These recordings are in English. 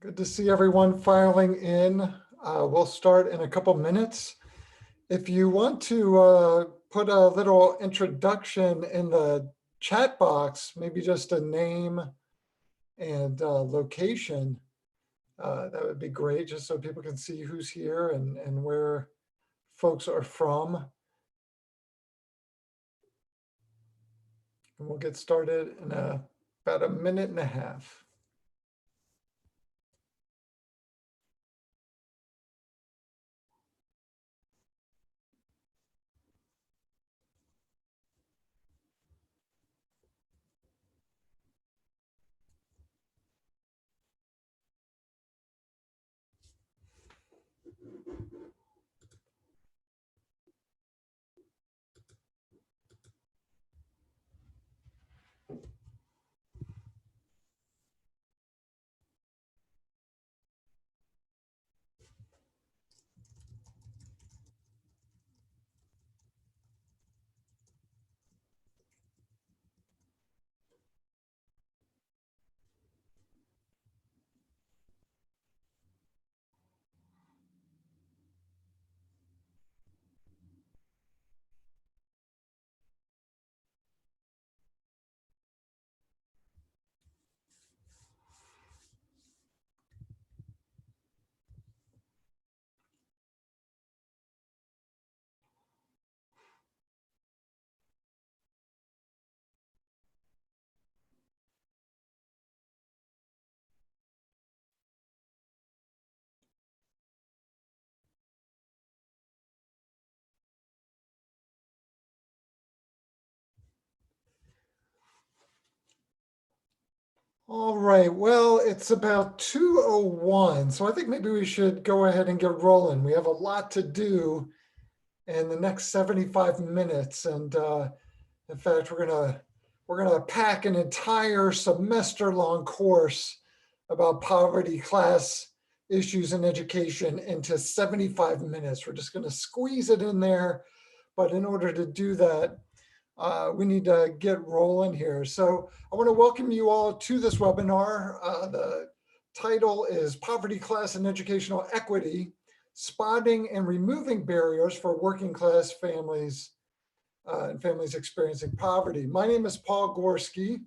Good to see everyone filing in. We'll start in a couple minutes. If you want to put a little introduction in the chat box, maybe just a name and location, that would be great, just so people can see who's here and where folks are from. And we'll get started in about a minute and a half. All right, well, it's about 2:01, so I think maybe we should go ahead and get rolling. We have a lot to do in the next 75 minutes, and in fact, we're gonna pack an entire semester-long course about poverty, class issues, and education into 75 minutes. We're just gonna squeeze it in there, but in order to do that, we need to get rolling here. So I want to welcome you all to this webinar. The title is Poverty, Class, and Educational Equity, Spotting and Removing Barriers for Working Class Families and Families Experiencing Poverty. My name is Paul Gorski.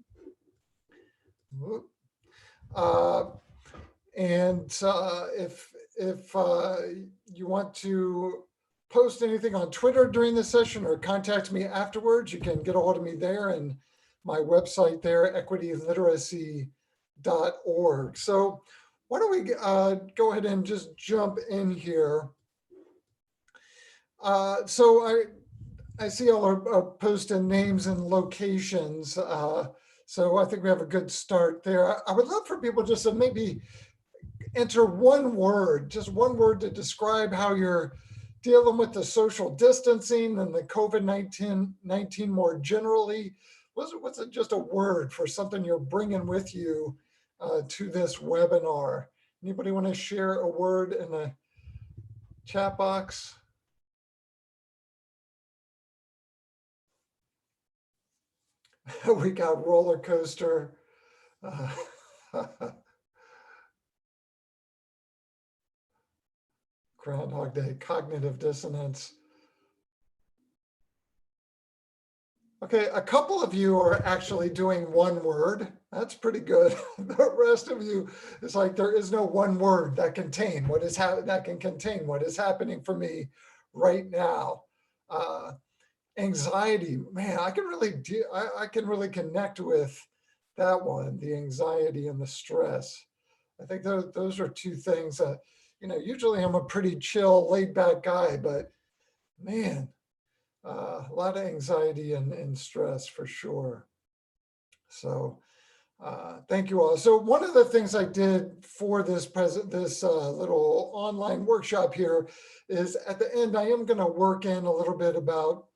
If you want to post anything on Twitter during the session or contact me afterwards, you can get a hold of me there and my website there, equityliteracy.org. So why don't we go ahead and just jump in here. So I see all our posting names and locations. So I think we have a good start there. I would love for people just to maybe enter one word, just one word to describe how you're dealing with the social distancing and the COVID-19 more generally. What's just a word for something you're bringing with you to this webinar? Anybody want to share a word in the chat box? We got roller coaster. Groundhog Day, cognitive dissonance. Okay, a couple of you are actually doing one word. That's pretty good. The rest of you, it's like there is no one word that can contain what is happening for me right now. Anxiety, man, I can really connect with that one. The anxiety and the stress. I think those are two things that, usually I'm a pretty chill, laid back guy, but man, a lot of anxiety and stress for sure. So thank you all. So one of the things I did for this little online workshop here is at the end, I am going to work in a little bit about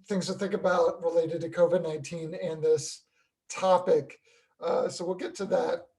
things to think about related to COVID-19 and this topic. So we'll get to that.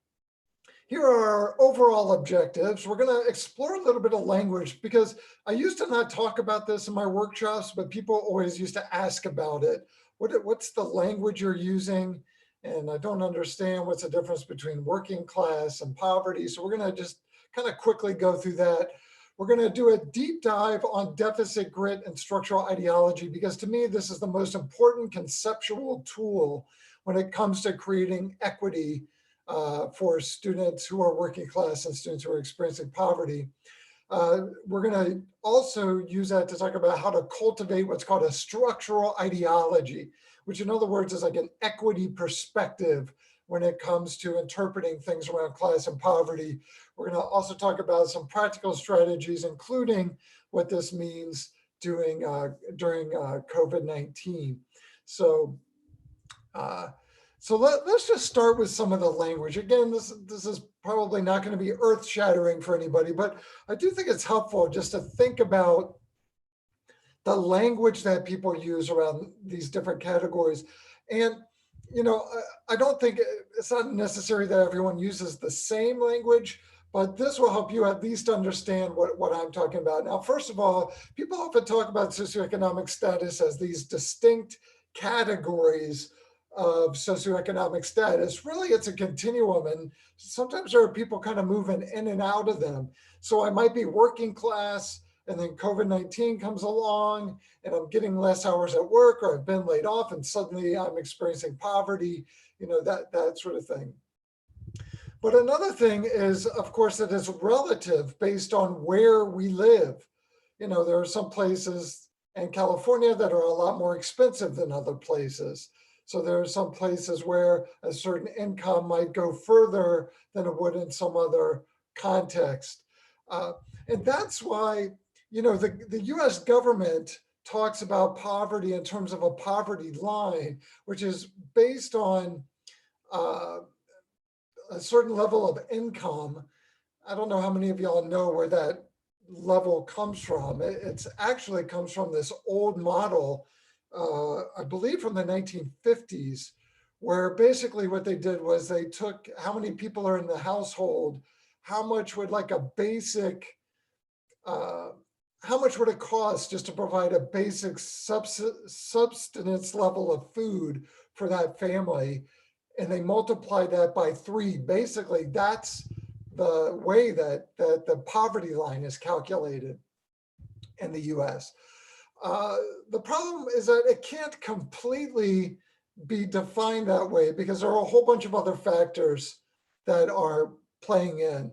Here are our overall objectives. We're going to explore a little bit of language because I used to not talk about this in my workshops, but people always used to ask about it. What's the language you're using? and I don't understand what's the difference between working class and poverty. So we're going to just kind of quickly go through that. We're going to do a deep dive on deficit grit and structural ideology, because to me, this is the most important conceptual tool when it comes to creating equity for students who are working class and students who are experiencing poverty. We're going to also use that to talk about how to cultivate what's called a structural ideology, which in other words is like an equity perspective when it comes to interpreting things around class and poverty. We're going to also talk about some practical strategies, including what this means during COVID-19. So, let's just start with some of the language. Again, this is probably not going to be earth-shattering for anybody, but I do think it's helpful just to think about the language that people use around these different categories. And, I don't think it's not necessary that everyone uses the same language, but this will help you at least understand what I'm talking about. Now, first of all, people often talk about socioeconomic status as these distinct categories of socioeconomic status. Really, it's a continuum, and sometimes there are people kind of moving in and out of them. So I might be working class, and then COVID-19 comes along, and I'm getting less hours at work, or I've been laid off, and suddenly I'm experiencing poverty, that sort of thing. But another thing is, of course, that it's relative based on where we live. There are some places in California that are a lot more expensive than other places. So there are some places where a certain income might go further than it would in some other context. And that's why, the US government talks about poverty in terms of a poverty line, which is based on a certain level of income. I don't know how many of y'all know where that level comes from. It's actually comes from this old model, I believe from the 1950s, where basically what they did was they took how many people are in the household, how much would like a basic, how much would it cost just to provide a basic subsistence level of food for that family? And they multiplied that by 3. Basically, that's the way that the poverty line is calculated in the US. The problem is that it can't completely be defined that way because there are a whole bunch of other factors that are playing in,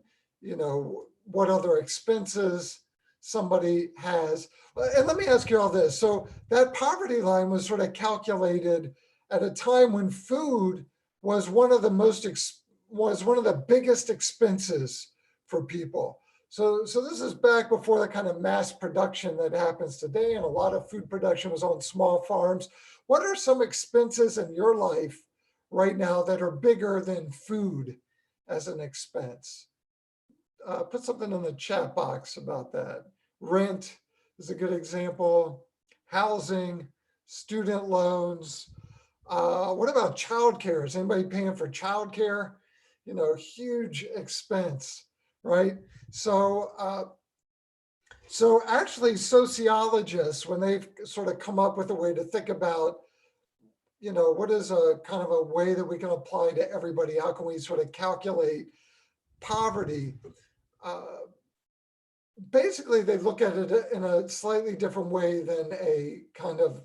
what other expenses somebody has. And let me ask you all this. So that poverty line was sort of calculated at a time when food was one of the biggest expenses for people. So this is back before the kind of mass production that happens today, and a lot of food production was on small farms. What are some expenses in your life right now that are bigger than food as an expense? Put something in the chat box about that. Rent is a good example. Housing, student loans. What about childcare? Is anybody paying for childcare? Huge expense, right? So actually sociologists, when they've sort of come up with a way to think about, what is a kind of a way that we can apply to everybody? How can we sort of calculate poverty? Basically, they look at it in a slightly different way than a kind of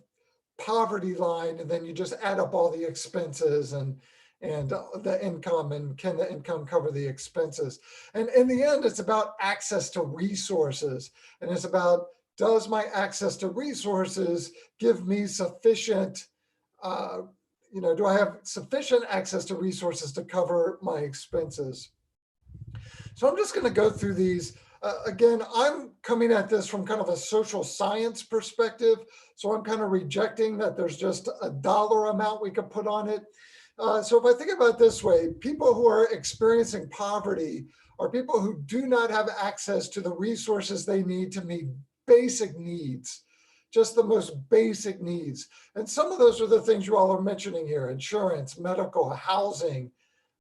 poverty line, and then you just add up all the expenses and the income, and can the income cover the expenses? And in the end, it's about access to resources, and it's about, does my access to resources give me sufficient, do I have sufficient access to resources to cover my expenses? So I'm just going to go through these. Again, I'm coming at this from kind of a social science perspective. So I'm kind of rejecting that there's just a dollar amount we could put on it. So if I think about it this way, people who are experiencing poverty are people who do not have access to the resources they need to meet basic needs, just the most basic needs. And some of those are the things you all are mentioning here: insurance, medical, housing,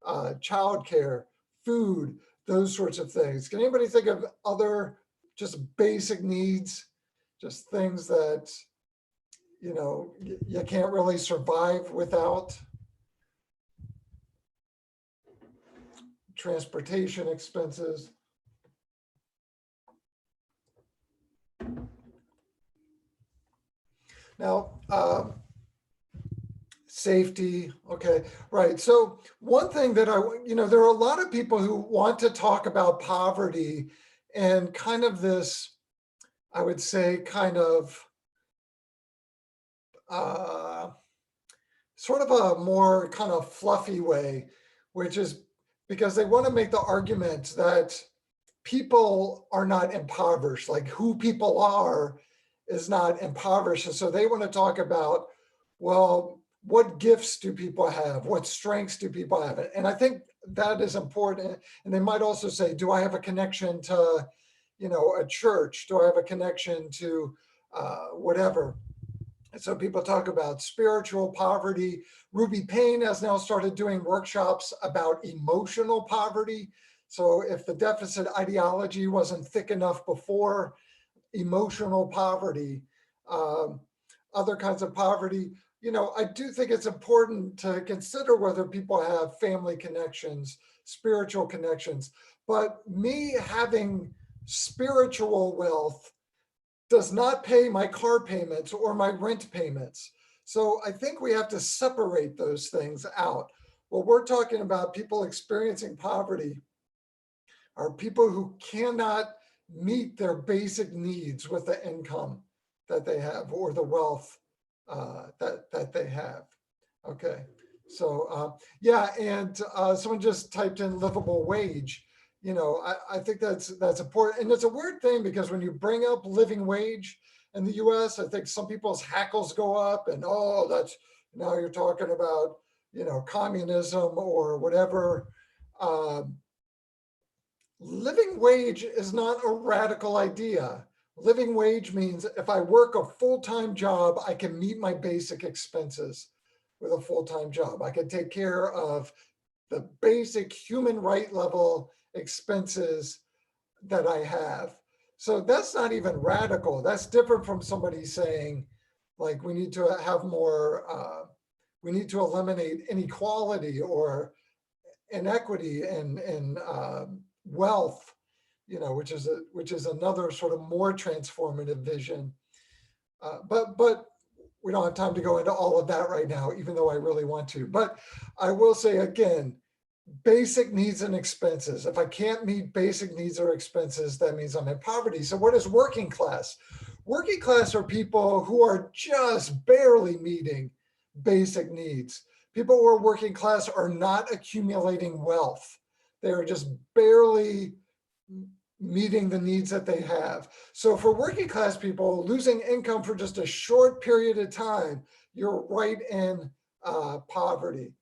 childcare, food, those sorts of things. Can anybody think of other just basic needs, just things that, you can't really survive without? transportation expenses. Now, safety, okay, right. So one thing that there are a lot of people who want to talk about poverty and kind of this, I would say, kind of uh, sort of a more kind of fluffy way, which is because they want to make the argument that people are not impoverished, like who people are is not impoverished. And so they want to talk about, well, what gifts do people have? What strengths do people have? And I think that is important. And they might also say, do I have a connection to, a church? Do I have a connection to whatever? And so people talk about spiritual poverty. Ruby Payne has now started doing workshops about emotional poverty. So if the deficit ideology wasn't thick enough before, emotional poverty, um, other kinds of poverty, I do think it's important to consider whether people have family connections, spiritual connections. But me having spiritual wealth does not pay my car payments or my rent payments. So I think we have to separate those things out. What we're talking about, people experiencing poverty, are people who cannot meet their basic needs with the income that they have or the wealth that they have. Okay, so yeah, and someone just typed in livable wage. I think that's important. And it's a weird thing because when you bring up living wage in the US, I think some people's hackles go up and, oh, that's, now you're talking about, communism or whatever. Living wage is not a radical idea. Living wage means if I work a full-time job, I can meet my basic expenses with a full-time job. I can take care of the basic human right level expenses that I have. So that's not even radical. That's different from somebody saying, like, we need to have more, we need to eliminate inequality or inequity in wealth, which is another sort of more transformative vision. But we don't have time to go into all of that right now, even though I really want to. But I will say again, basic needs and expenses. If I can't meet basic needs or expenses, that means I'm in poverty. So what is working class? Working class are people who are just barely meeting basic needs. People who are working class are not accumulating wealth. They are just barely meeting the needs that they have. So for working class people, losing income for just a short period of time, you're right in poverty.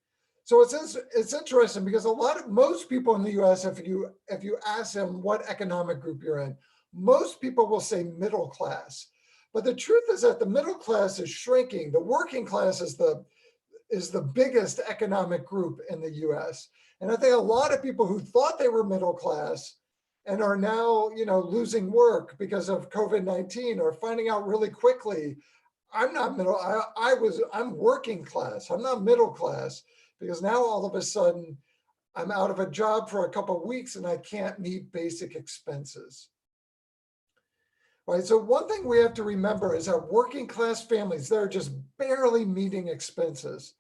So it's interesting because most people in the U.S., if you ask them what economic group you're in, most people will say middle class. But the truth is that the middle class is shrinking. The working class is the biggest economic group in the U.S. And I think a lot of people who thought they were middle class and are now, losing work because of COVID-19 are finding out really quickly, I'm not middle, I'm working class. I'm not middle class because now all of a sudden I'm out of a job for a couple of weeks and I can't meet basic expenses. Right, so one thing we have to remember is that working class families, they're just barely meeting expenses.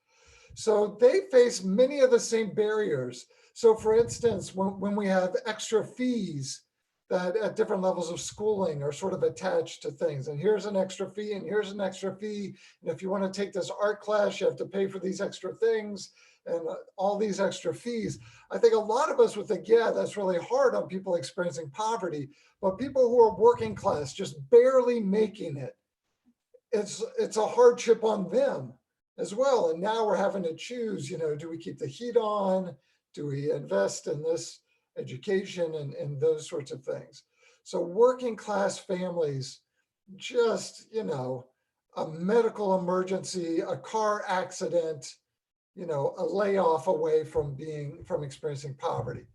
So they face many of the same barriers. So for instance, when we have extra fees that at different levels of schooling are sort of attached to things, and here's an extra fee and here's an extra fee. And if you want to take this art class, you have to pay for these extra things and all these extra fees. I think a lot of us would think, yeah, that's really hard on people experiencing poverty, but people who are working class, just barely making it, it's a hardship on them as well. And now we're having to choose, do we keep the heat on? Do we invest in this education and those sorts of things? So working class families, just, a medical emergency, a car accident, a layoff away from experiencing poverty.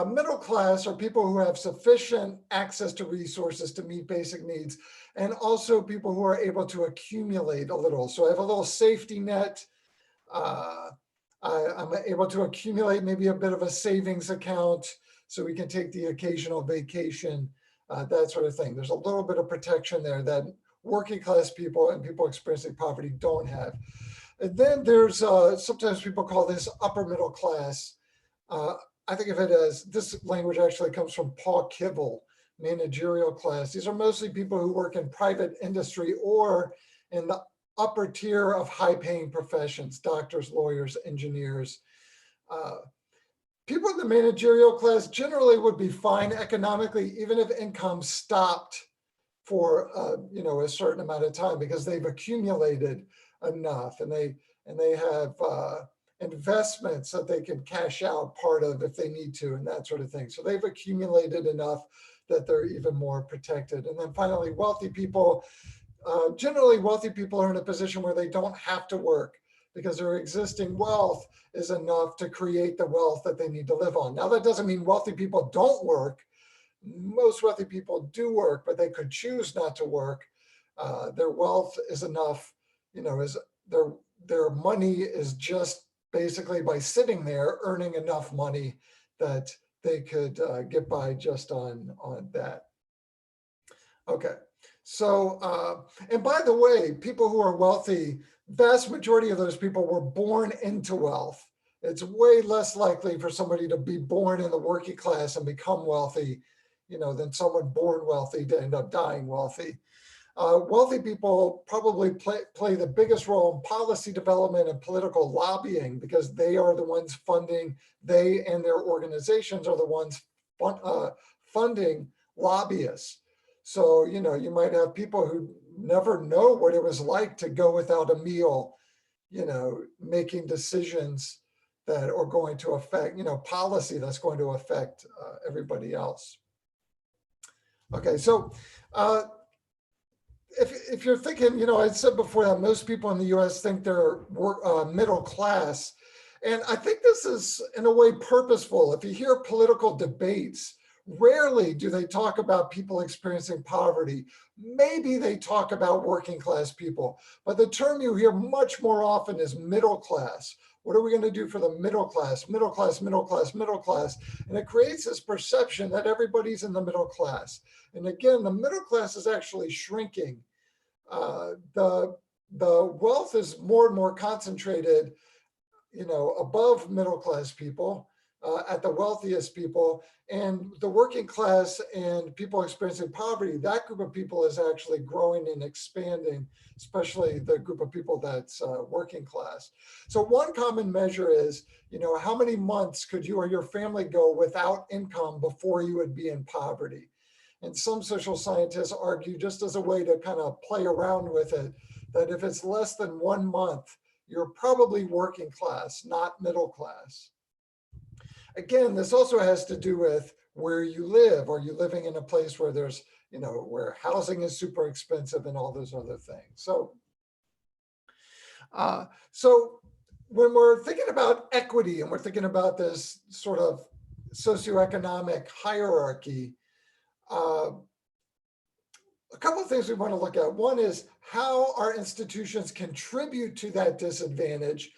Middle class are people who have sufficient access to resources to meet basic needs, and also people who are able to accumulate a little. So I have a little safety net. I'm able to accumulate maybe a bit of a savings account so we can take the occasional vacation, that sort of thing. There's a little bit of protection there that working class people and people experiencing poverty don't have. And then there's sometimes people call this upper middle class. Uh, I think of it as, this language actually comes from Paul Kivel, managerial class. These are mostly people who work in private industry or in the upper tier of high paying professions, doctors, lawyers, engineers. Uh, People in the managerial class generally would be fine economically, even if income stopped for a certain amount of time, because they've accumulated enough, and they have investments that they can cash out part of if they need to, and that sort of thing. So they've accumulated enough that they're even more protected. And then finally, wealthy people. Generally, wealthy people are in a position where they don't have to work because their existing wealth is enough to create the wealth that they need to live on. Now, that doesn't mean wealthy people don't work. Most wealthy people do work, but they could choose not to work. Their wealth is enough, is their money is just basically by sitting there earning enough money that they could get by just on that. Okay. So, and by the way, people who are wealthy, vast majority of those people were born into wealth. It's way less likely for somebody to be born in the working class and become wealthy, than someone born wealthy to end up dying wealthy. Wealthy people probably play the biggest role in policy development and political lobbying because they are the ones funding, they and their organizations are the ones funding lobbyists. So, you might have people who never know what it was like to go without a meal, making decisions that are going to affect, policy that's going to affect everybody else. Okay, so if you're thinking, I said before that most people in the US think they're middle class. And I think this is in a way purposeful. If you hear political debates, rarely do they talk about people experiencing poverty. Maybe they talk about working class people, but the term you hear much more often is middle class. What are we going to do for the middle class, middle class, middle class, middle class? And it creates this perception that everybody's in the middle class. And again, the middle class is actually shrinking. The wealth is more and more concentrated, above middle class people, at the wealthiest people, and the working class and people experiencing poverty, that group of people is actually growing and expanding, especially the group of people that's working class. So one common measure is, how many months could you or your family go without income before you would be in poverty? And some social scientists argue, just as a way to kind of play around with it, that if it's less than 1 month, you're probably working class, not middle class. Again, this also has to do with where you live. Are you living in a place where there's, where housing is super expensive and all those other things? So when we're thinking about equity and we're thinking about this sort of socioeconomic hierarchy, a couple of things we want to look at. One is how our institutions contribute to that disadvantage.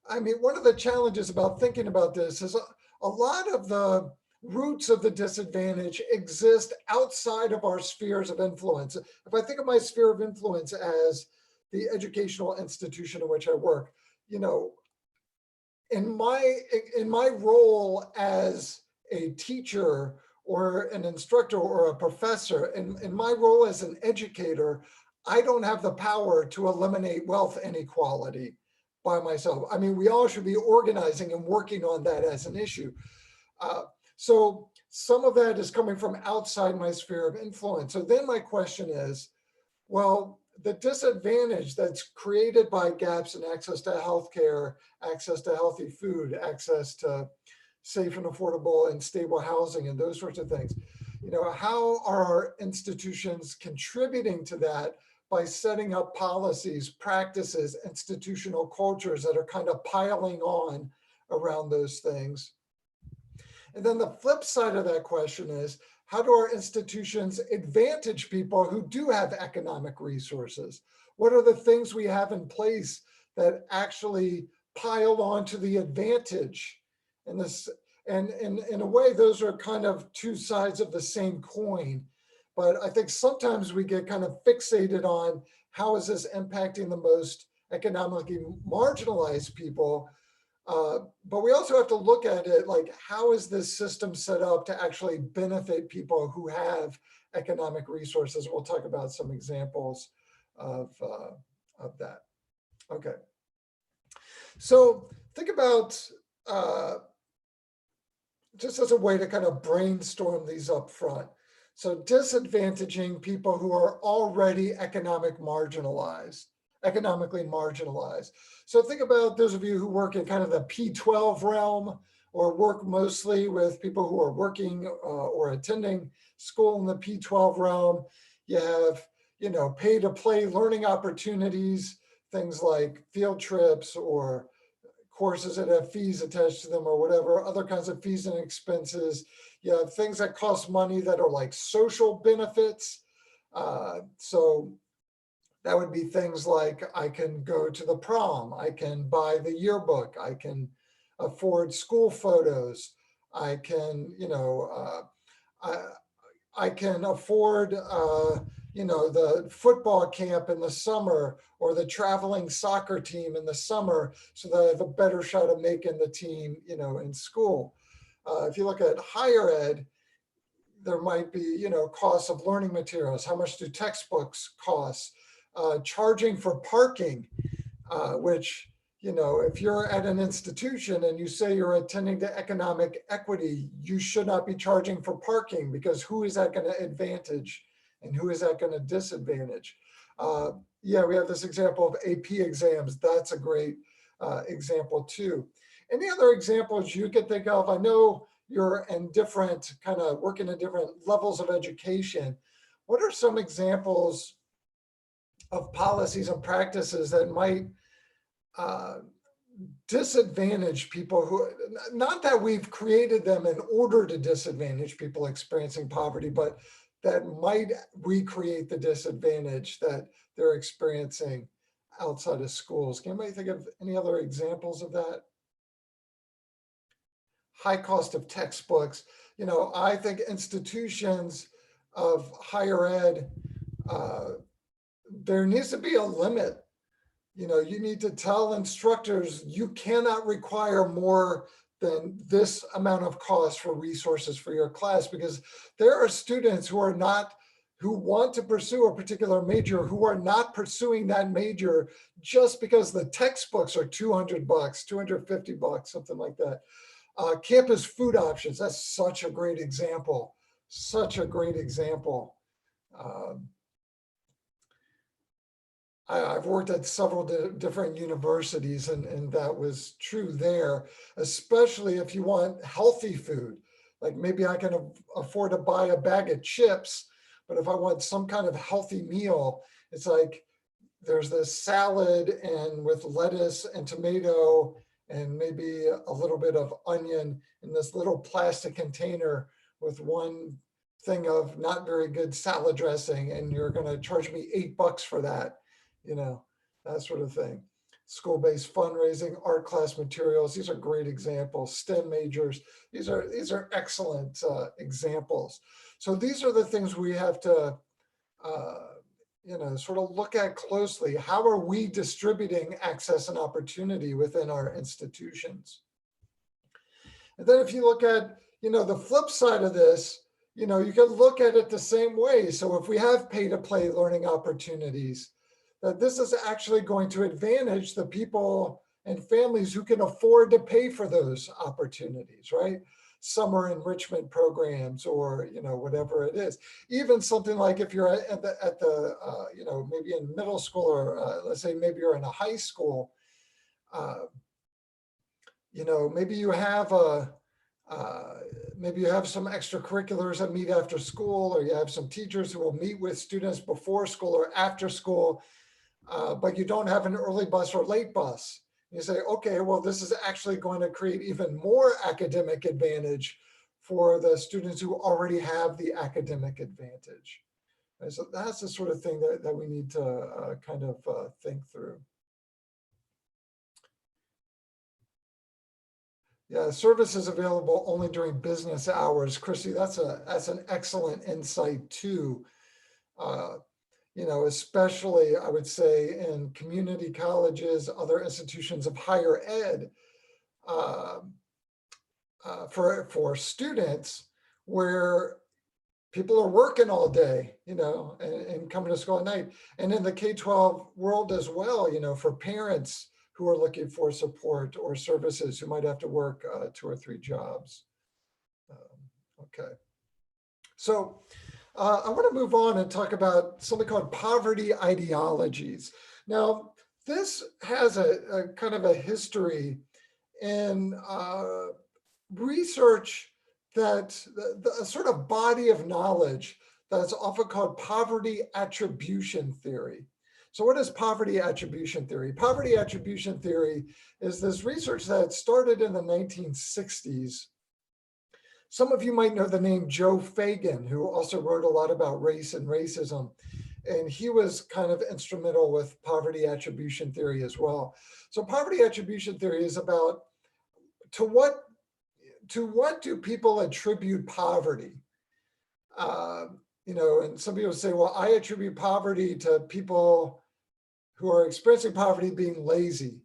I mean, one of the challenges about thinking about this is a lot of the roots of the disadvantage exist outside of our spheres of influence. If I think of my sphere of influence as the educational institution in which I work, in my role as a teacher or an instructor or a professor, in my role as an educator, I don't have the power to eliminate wealth inequality by myself. I mean, we all should be organizing and working on that as an issue. So some of that is coming from outside my sphere of influence. So then my question is, well, the disadvantage that's created by gaps in access to healthcare, access to healthy food, access to safe and affordable and stable housing and those sorts of things, how are our institutions contributing to that by setting up policies, practices, institutional cultures that are kind of piling on around those things? And then the flip side of that question is, how do our institutions advantage people who do have economic resources? What are the things we have in place that actually piled onto the advantage. And this, and in a way, those are kind of two sides of the same coin. But I think sometimes we get kind of fixated on how is this impacting the most economically marginalized people. But we also have to look at it like, how is this system set up to actually benefit people who have economic resources? We'll talk about some examples of that. Okay. So think about, just as a way to kind of brainstorm these up front. So disadvantaging people who are already economically marginalized. So think about those of you who work in kind of the P12 realm, or work mostly with people who are working or attending school in the P12 realm. You have, pay to play learning opportunities, things like field trips or courses that have fees attached to them or whatever, other kinds of fees and expenses. You have things that cost money that are like social benefits. So that would be things like, I can go to the prom, I can buy the yearbook, I can afford school photos, I can, I can afford, the football camp in the summer, or the traveling soccer team in the summer, so that I have a better shot of making the team, in school. If you look at higher ed, there might be, costs of learning materials. How much do textbooks cost? Charging for parking, which, if you're at an institution and you say you're attending to economic equity, you should not be charging for parking, because who is that going to advantage and who is that going to disadvantage? Yeah, we have this example of AP exams. That's a great example too. Any other examples you could think of? I know you're in different, kind of working in different levels of education. What are some examples of policies and practices that might disadvantage people who, not that we've created them in order to disadvantage people experiencing poverty, but that might recreate the disadvantage that they're experiencing outside of schools? Can anybody think of any other examples of that? High cost of textbooks. I think institutions of higher ed, there needs to be a limit. You need to tell instructors, you cannot require more than this amount of cost for resources for your class, because there are students who want to pursue a particular major, who are not pursuing that major just because the textbooks are $200, $250, something like that. Campus food options, that's such a great example. Such a great example. I've worked at several different universities, and that was true there, especially if you want healthy food. Like, maybe I can afford to buy a bag of chips, but if I want some kind of healthy meal, it's like there's this salad and with lettuce and tomato and maybe a little bit of onion in this little plastic container with one thing of not very good salad dressing, and you're going to charge me $8 for that, that sort of thing. School-based fundraising, art class materials, these are great examples. STEM majors, these are excellent examples. So these are the things we have to sort of look at closely. How are we distributing access and opportunity within our institutions? And then if you look at, the flip side of this, you can look at it the same way. So if we have pay to play learning opportunities, that this is actually going to advantage the people and families who can afford to pay for those opportunities, right? Summer enrichment programs, or whatever it is. Even something like, if you're at the maybe in middle school, or let's say maybe you're in a high school, maybe you have some extracurriculars that meet after school, or you have some teachers who will meet with students before school or after school, but you don't have an early bus or late bus. You say, okay, well, this is actually going to create even more academic advantage for the students who already have the academic advantage. And so that's the sort of thing that we need to kind of think through. Yeah, service is available only during business hours. Christy, that's an excellent insight too. Uh, especially I would say in community colleges, other institutions of higher ed, uh, for students where people are working all day, and coming to school at night. And in the K-12 world as well, for parents who are looking for support or services who might have to work 2 or 3 jobs. Okay. So I want to move on and talk about something called poverty ideologies. Now, this has a kind of a history in research that a sort of body of knowledge that's often called poverty attribution theory. So what is poverty attribution theory? Poverty attribution theory is this research that started in the 1960s. Some of you might know the name Joe Fagan, who also wrote a lot about race and racism. And he was kind of instrumental with poverty attribution theory as well. So poverty attribution theory is about to what do people attribute poverty? And some people say, well, I attribute poverty to people who are experiencing poverty being lazy.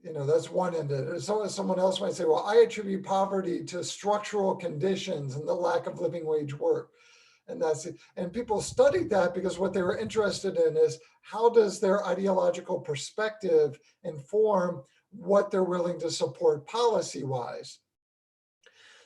That's one end of it. So someone else might say, well, I attribute poverty to structural conditions and the lack of living wage work. And that's it. And people studied that because what they were interested in is how does their ideological perspective inform what they're willing to support policy-wise.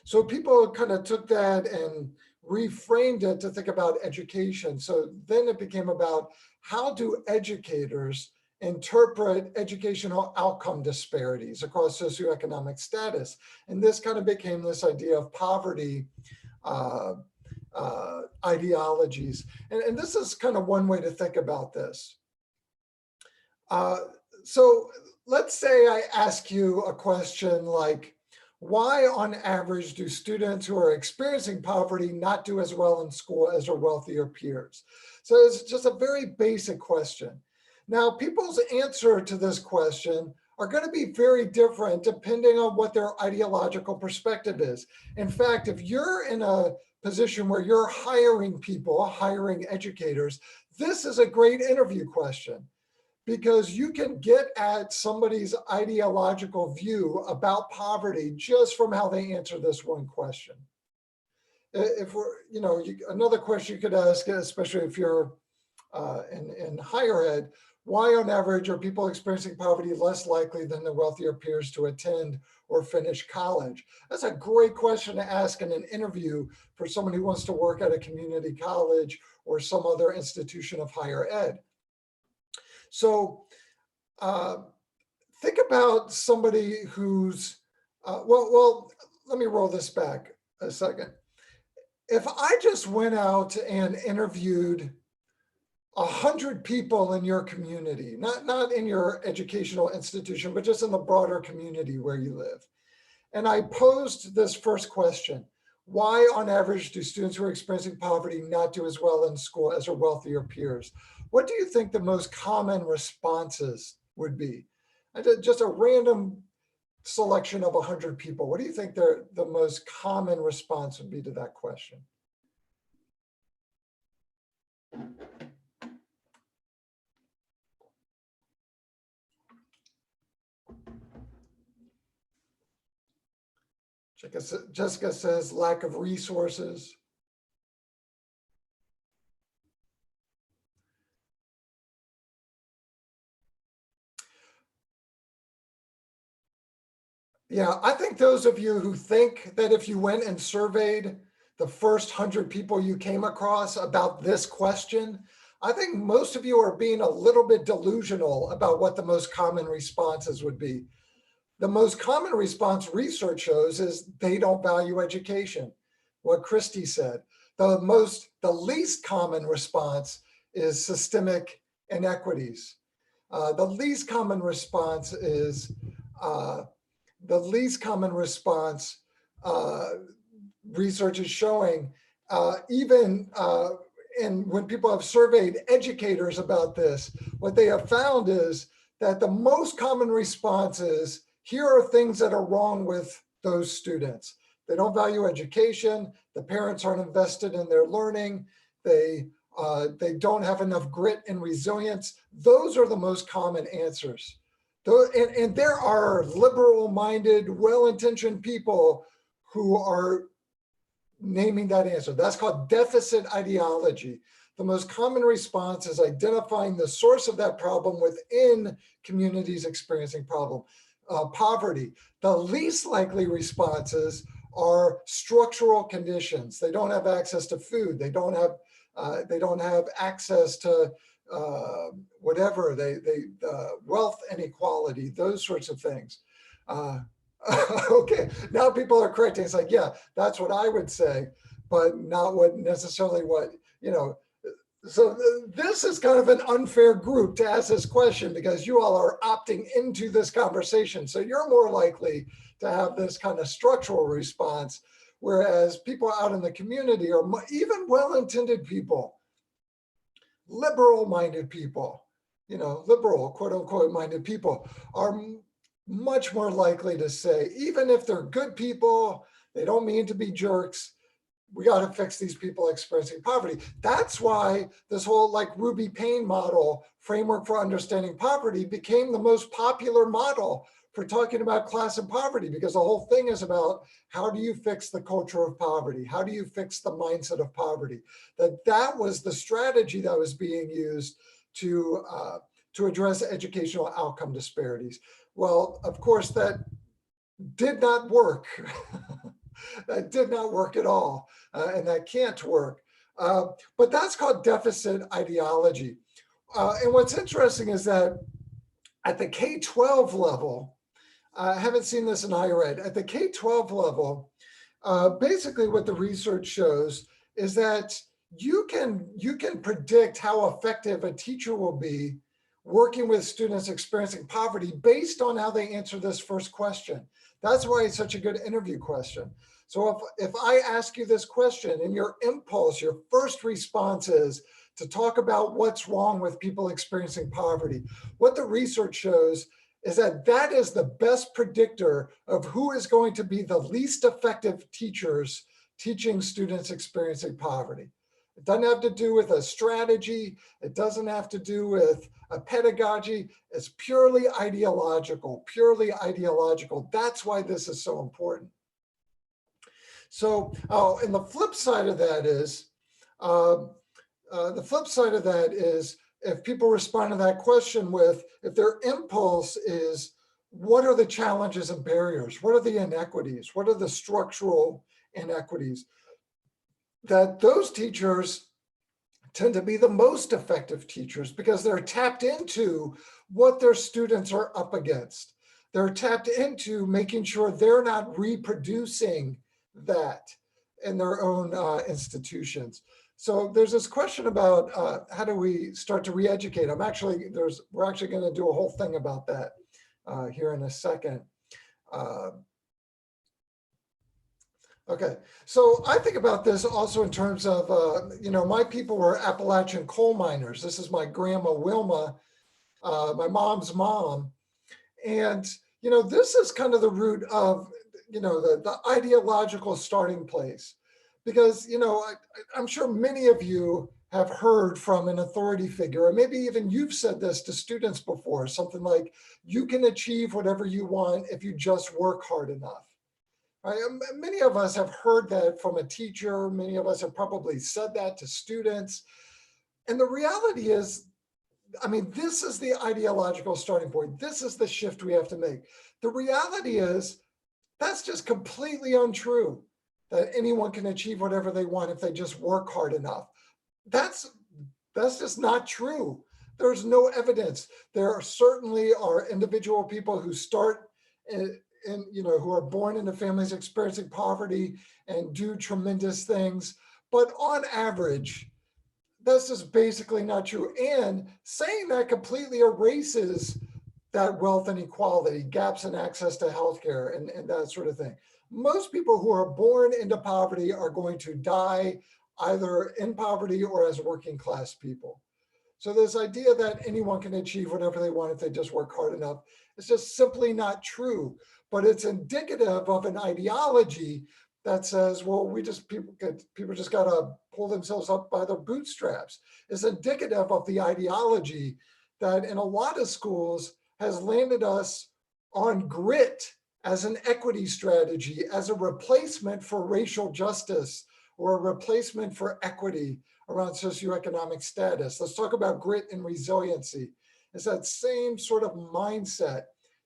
So people kind of took that and reframed it to think about education. So then it became about how do educators interpret educational outcome disparities across socioeconomic status. And this kind of became this idea of poverty ideologies. And this is kind of one way to think about this. So let's say I ask you a question like, why on average do students who are experiencing poverty not do as well in school as their wealthier peers? So it's just a very basic question. Now, people's answer to this question are going to be very different depending on what their ideological perspective is. In fact, if you're in a position where you're hiring people, hiring educators, this is a great interview question, because you can get at somebody's ideological view about poverty just from how they answer this one question. If we're, another question you could ask, especially if you're in higher ed, why on average are people experiencing poverty less likely than their wealthier peers to attend or finish college? That's a great question to ask in an interview for someone who wants to work at a community college or some other institution of higher ed. So think about somebody who's, well, let me roll this back a second. If I just went out and interviewed 100 people in your community, not in your educational institution, but just in the broader community where you live, and I posed this first question, why on average do students who are experiencing poverty not do as well in school as their wealthier peers? What do you think the most common responses would be? Just a random selection of 100 people. What do you think the most common response would be to that question? Jessica says lack of resources. Yeah, I think those of you who think that if you went and surveyed the first 100 people you came across about this question, I think most of you are being a little bit delusional about what the most common responses would be. The most common response research shows is they don't value education. What Christy said. The least common response is systemic inequities. The least common response is research is showing, and when people have surveyed educators about this, what they have found is that the most common response is, here are things that are wrong with those students. They don't value education. The parents aren't invested in their learning. They don't have enough grit and resilience. Those are the most common answers. And there are liberal-minded, well-intentioned people who are naming that answer. That's called deficit ideology. The most common response is identifying the source of that problem within communities experiencing poverty. The least likely responses are structural conditions. They don't have access to food. They don't have access to whatever, wealth inequality, those sorts of things. Okay, now people are correcting. It's like, yeah, that's what I would say, but not what necessarily what, so this is kind of an unfair group to ask this question because you all are opting into this conversation. So you're more likely to have this kind of structural response, whereas people out in the community are even well-intended people, liberal-minded people, liberal, quote unquote, minded people are much more likely to say, even if they're good people, they don't mean to be jerks, we got to fix these people experiencing poverty. That's why this whole like Ruby Payne model, framework for understanding poverty, became the most popular model for talking about class and poverty, because the whole thing is about how do you fix the culture of poverty? How do you fix the mindset of poverty? That was the strategy that was being used to address educational outcome disparities. Well, of course, that did not work. That did not work at all, and that can't work. But that's called deficit ideology. And what's interesting is that at the K-12 level, I haven't seen this in higher ed, at the K-12 level, basically what the research shows is that you can predict how effective a teacher will be working with students experiencing poverty based on how they answer this first question. That's why it's such a good interview question. So if I ask you this question and your impulse, your first response is to talk about what's wrong with people experiencing poverty, what the research shows is that that is the best predictor of who is going to be the least effective teachers teaching students experiencing poverty. It doesn't have to do with a strategy. It doesn't have to do with a pedagogy. It's purely ideological, purely ideological. That's why this is so important. So, and the flip side of that is, if people respond to that question with, if their impulse is, what are the challenges and barriers? What are the inequities? What are the structural inequities? That those teachers tend to be the most effective teachers because they're tapped into what their students are up against. They're tapped into making sure they're not reproducing that in their own institutions. So there's this question about how do we start to re-educate? We're actually going to do a whole thing about that here in a second. Okay, so I think about this also in terms of, my people were Appalachian coal miners. This is my grandma Wilma, my mom's mom. And, this is kind of the root of, the ideological starting place. Because, I'm sure many of you have heard from an authority figure, or maybe even you've said this to students before, something like, you can achieve whatever you want if you just work hard enough. Right? Many of us have heard that from a teacher. Many of us have probably said that to students. And the reality is, this is the ideological starting point. This is the shift we have to make. The reality is, that's just completely untrue, that anyone can achieve whatever they want if they just work hard enough. That's just not true. There's no evidence. There certainly are individual people who start who are born into families experiencing poverty and do tremendous things. But on average, that's just basically not true. And saying that completely erases that wealth inequality, gaps in access to healthcare, and that sort of thing. Most people who are born into poverty are going to die either in poverty or as working class people. So this idea that anyone can achieve whatever they want if they just work hard enough is just simply not true. But it's indicative of an ideology that says, well, people just got to pull themselves up by their bootstraps. It's indicative of the ideology that in a lot of schools has landed us on grit as an equity strategy, as a replacement for racial justice or a replacement for equity around socioeconomic status. Let's talk about grit and resiliency. It's that same sort of mindset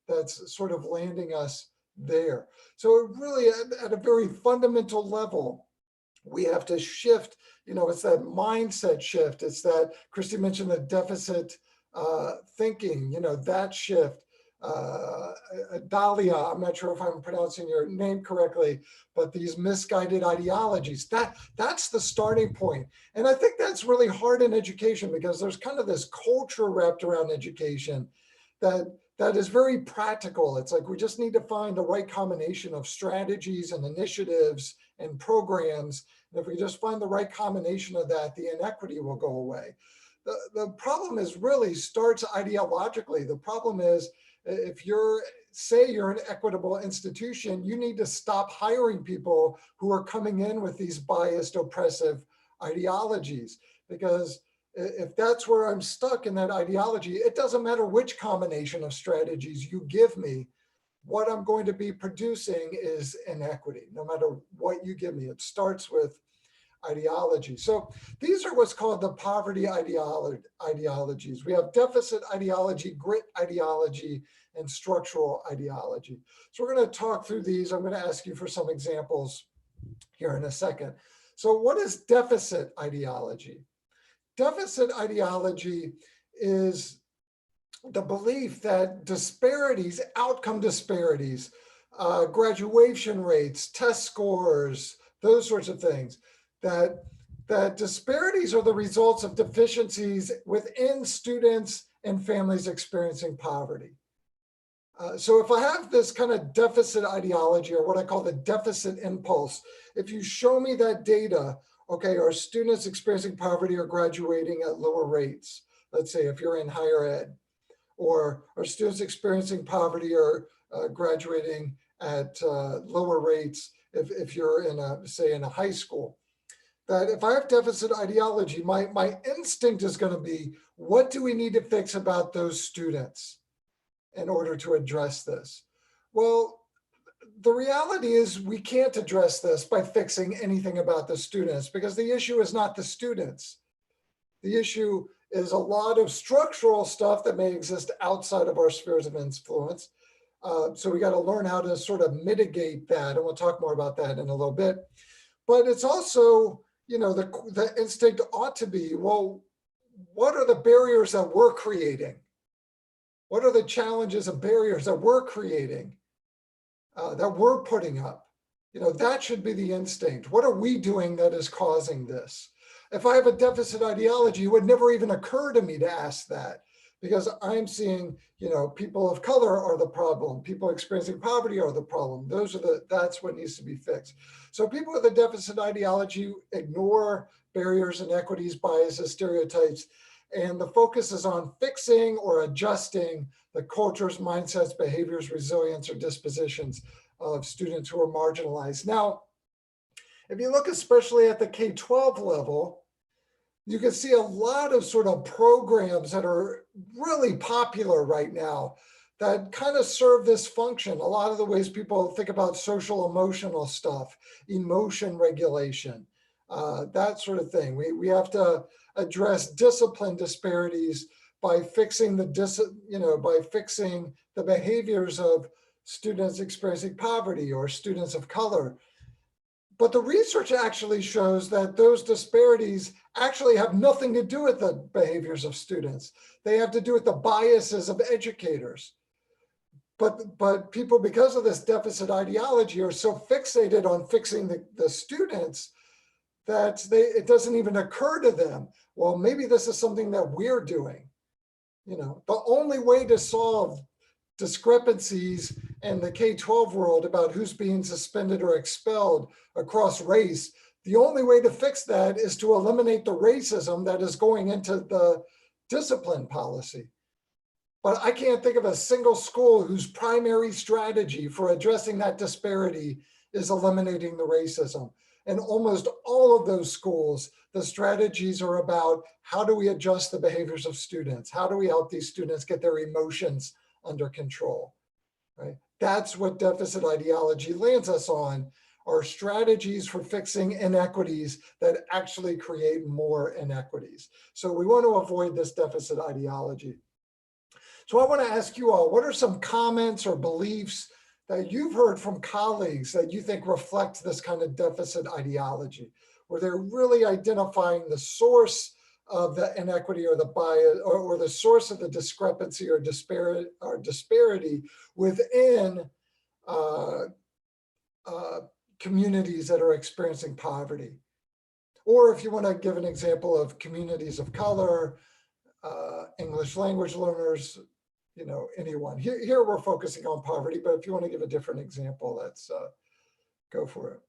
that's sort of landing us there. So it really, at a very fundamental level, we have to shift, it's that mindset shift. It's that, Christy mentioned the deficit thinking, that shift. Dahlia, I'm not sure if I'm pronouncing your name correctly, but these misguided ideologies, that's the starting point. And I think that's really hard in education because there's kind of this culture wrapped around education that is very practical. It's like we just need to find the right combination of strategies and initiatives and programs. And if we just find the right combination of that, the inequity will go away. The problem is really starts ideologically. The problem is, if say you're an equitable institution, you need to stop hiring people who are coming in with these biased, oppressive ideologies. Because if that's where I'm stuck in that ideology, it doesn't matter which combination of strategies you give me, what I'm going to be producing is inequity, no matter what you give me. It starts with ideology. So these are what's called the poverty ideologies. We have deficit ideology, grit ideology, and structural ideology. So we're going to talk through these. I'm going to ask you for some examples here in a second. So what is deficit ideology? Deficit ideology is the belief that disparities, outcome disparities, graduation rates, test scores, those sorts of things, that disparities are the results of deficiencies within students and families experiencing poverty. So if I have this kind of deficit ideology, or what I call the deficit impulse, if you show me that data, okay, are students experiencing poverty or graduating at lower rates? Let's say if you're in higher ed, or are students experiencing poverty or graduating at lower rates if you're in say in a high school? That if I have deficit ideology, my instinct is going to be, what do we need to fix about those students in order to address this? Well, the reality is we can't address this by fixing anything about the students, because the issue is not the students. The issue is a lot of structural stuff that may exist outside of our spheres of influence. So we got to learn how to sort of mitigate that. And we'll talk more about that in a little bit. But it's also, the instinct ought to be, well, what are the barriers that we're creating? What are the challenges and barriers that we're creating, that we're putting up? That should be the instinct. What are we doing that is causing this? If I have a deficit ideology, it would never even occur to me to ask that, because I'm seeing, people of color are the problem. People experiencing poverty are the problem. That's what needs to be fixed. So people with a deficit ideology ignore barriers, inequities, biases, stereotypes, and the focus is on fixing or adjusting the cultures, mindsets, behaviors, resilience, or dispositions of students who are marginalized. Now, if you look especially at the K-12 level, you can see a lot of sort of programs that are really popular right now that kind of serve this function. A lot of the ways people think about social emotional stuff, emotion regulation, that sort of thing. We have to address discipline disparities by fixing by fixing the behaviors of students experiencing poverty or students of color. But the research actually shows that those disparities actually have nothing to do with the behaviors of students. They have to do with the biases of educators. But people, because of this deficit ideology, are so fixated on fixing the students that it doesn't even occur to them, well, maybe this is something that we're doing. The only way to solve discrepancies in the K-12 world about who's being suspended or expelled across race, the only way to fix that is to eliminate the racism that is going into discipline policy. But I can't think of a single school whose primary strategy for addressing that disparity is eliminating the racism. And almost all of those schools, the strategies are about how do we adjust the behaviors of students? How do we help these students get their emotions under control, right? That's what deficit ideology lands us on, are strategies for fixing inequities that actually create more inequities. So we want to avoid this deficit ideology. So I want to ask you all, what are some comments or beliefs that you've heard from colleagues that you think reflect this kind of deficit ideology, where they're really identifying the source of the inequity or the bias, or the source of the discrepancy or disparity within communities that are experiencing poverty? Or if you want to give an example of communities of color, English language learners, anyone. Here we're focusing on poverty, but if you want to give a different example, let's go for it.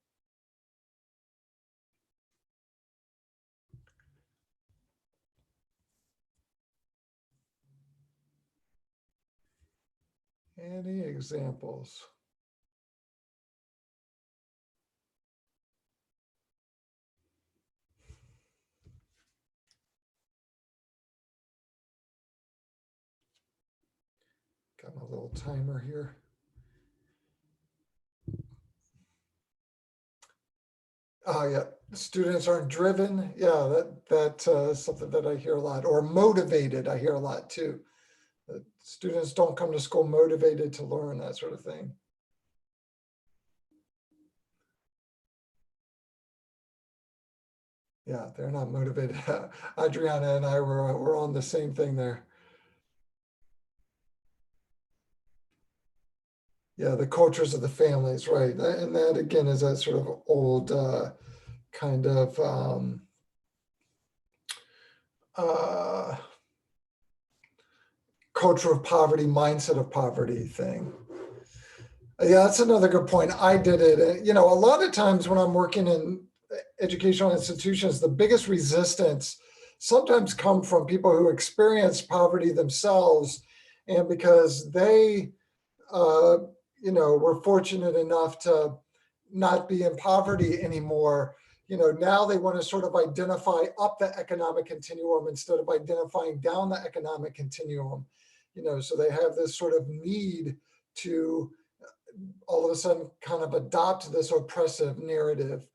Any examples? Got my little timer here. Oh yeah, students aren't driven. Yeah, that's something that I hear a lot. Or motivated, I hear a lot too. That students don't come to school motivated to learn, that sort of thing. Yeah, they're not motivated. Adriana and I were on the same thing there. Yeah, the cultures of the families, right? And that again is that sort of old kind of culture of poverty, mindset of poverty thing. Yeah, that's another good point. I did it. A lot of times when I'm working in educational institutions, the biggest resistance sometimes come from people who experience poverty themselves, and because they were fortunate enough to not be in poverty anymore, now they want to sort of identify up the economic continuum instead of identifying down the economic continuum. So they have this sort of need to all of a sudden kind of adopt this oppressive narrative.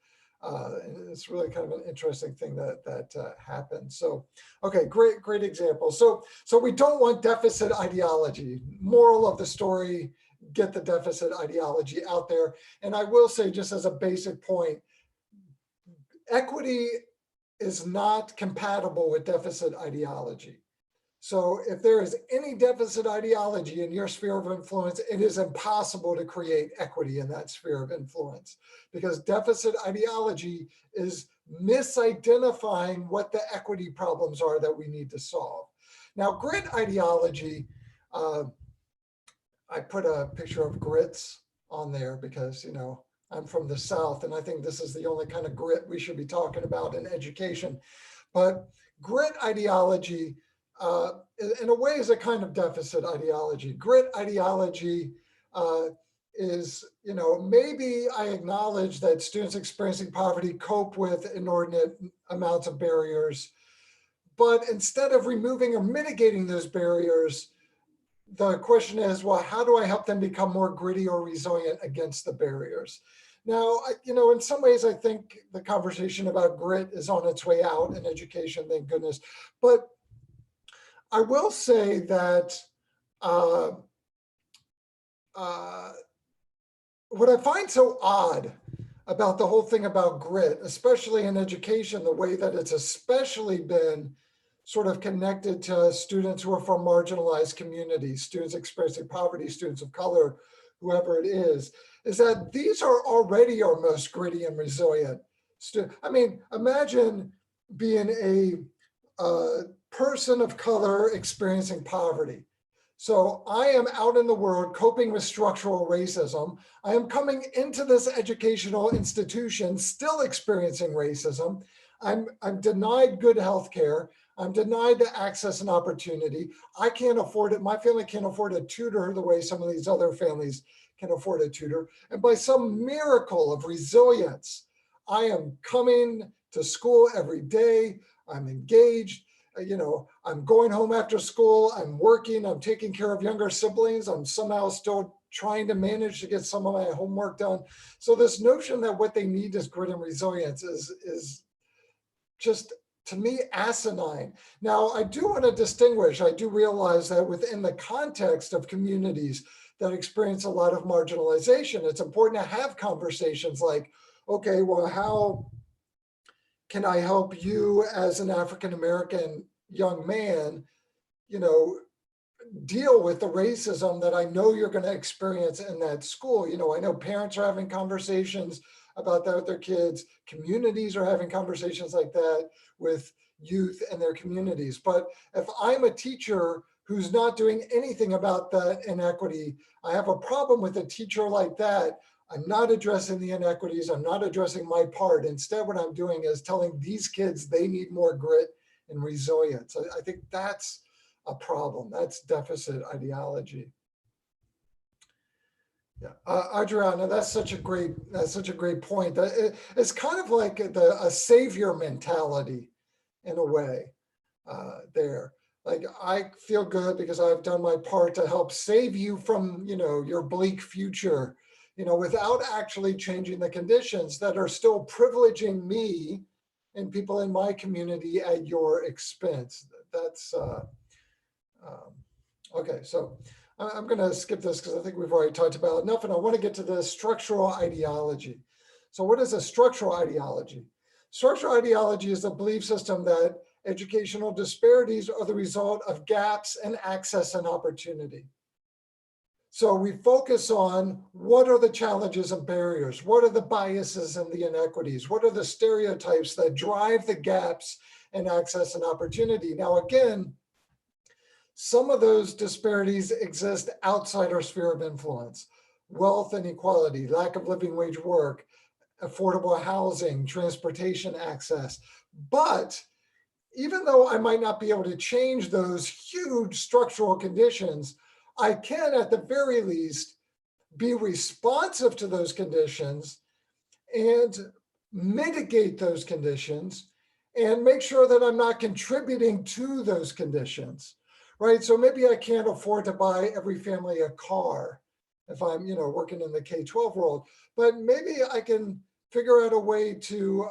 It's really kind of an interesting thing that happens. So, okay, great example. So we don't want deficit ideology. Moral of the story: get the deficit ideology out there. And I will say, just as a basic point, equity is not compatible with deficit ideology. So if there is any deficit ideology in your sphere of influence, it is impossible to create equity in that sphere of influence, because deficit ideology is misidentifying what the equity problems are that we need to solve. Now, grit ideology, I put a picture of grits on there because, I'm from the South, and I think this is the only kind of grit we should be talking about in education. But grit ideology, in a way, is a kind of deficit ideology. Grit ideology is, maybe I acknowledge that students experiencing poverty cope with inordinate amounts of barriers, but instead of removing or mitigating those barriers, the question is, well, how do I help them become more gritty or resilient against the barriers? Now, in some ways, I think the conversation about grit is on its way out in education, thank goodness. But I will say that what I find so odd about the whole thing about grit, especially in education, the way that it's especially been sort of connected to students who are from marginalized communities, students experiencing poverty, students of color, whoever it is that these are already our most gritty and resilient. I mean, imagine being a person of color experiencing poverty. So I am out in the world coping with structural racism. I am coming into this educational institution still experiencing racism. I'm denied good health care. I'm denied the access and opportunity. I can't afford it. My family can't afford a tutor the way some of these other families can afford a tutor. And by some miracle of resilience, I am coming to school every day. I'm engaged. I'm going home after school. I'm working. I'm taking care of younger siblings. I'm somehow still trying to manage to get some of my homework done. So this notion that what they need is grit and resilience is just, to me, asinine. Now, I do want to distinguish. I do realize that within the context of communities that experience a lot of marginalization, it's important to have conversations like, okay, well, how can I help you as an African American young man, you know, deal with the racism that I know you're going to experience in that school? I know parents are having conversations about that with their kids. Communities are having conversations like that with youth and their communities. But if I'm a teacher who's not doing anything about that inequity, I have a problem with a teacher like that. I'm not addressing the inequities. I'm not addressing my part. Instead, what I'm doing is telling these kids they need more grit and resilience. I think that's a problem. That's deficit ideology. Yeah, Adriana, that's such a great point. It's kind of like a savior mentality in a way there. Like, I feel good because I've done my part to help save you from, your bleak future, without actually changing the conditions that are still privileging me and people in my community at your expense. That's okay. So I'm going to skip this because I think we've already talked about enough, and I want to get to the structural ideology. So what is a structural ideology? Structural ideology is a belief system that educational disparities are the result of gaps in access and opportunity. So we focus on what are the challenges and barriers? What are the biases and the inequities? What are the stereotypes that drive the gaps in access and opportunity? Now, again, some of those disparities exist outside our sphere of influence: wealth inequality, lack of living wage work, affordable housing, transportation access. But even though I might not be able to change those huge structural conditions, I can, at the very least, be responsive to those conditions and mitigate those conditions and make sure that I'm not contributing to those conditions, right? So maybe I can't afford to buy every family a car if I'm, working in the K-12 world, but maybe I can figure out a way to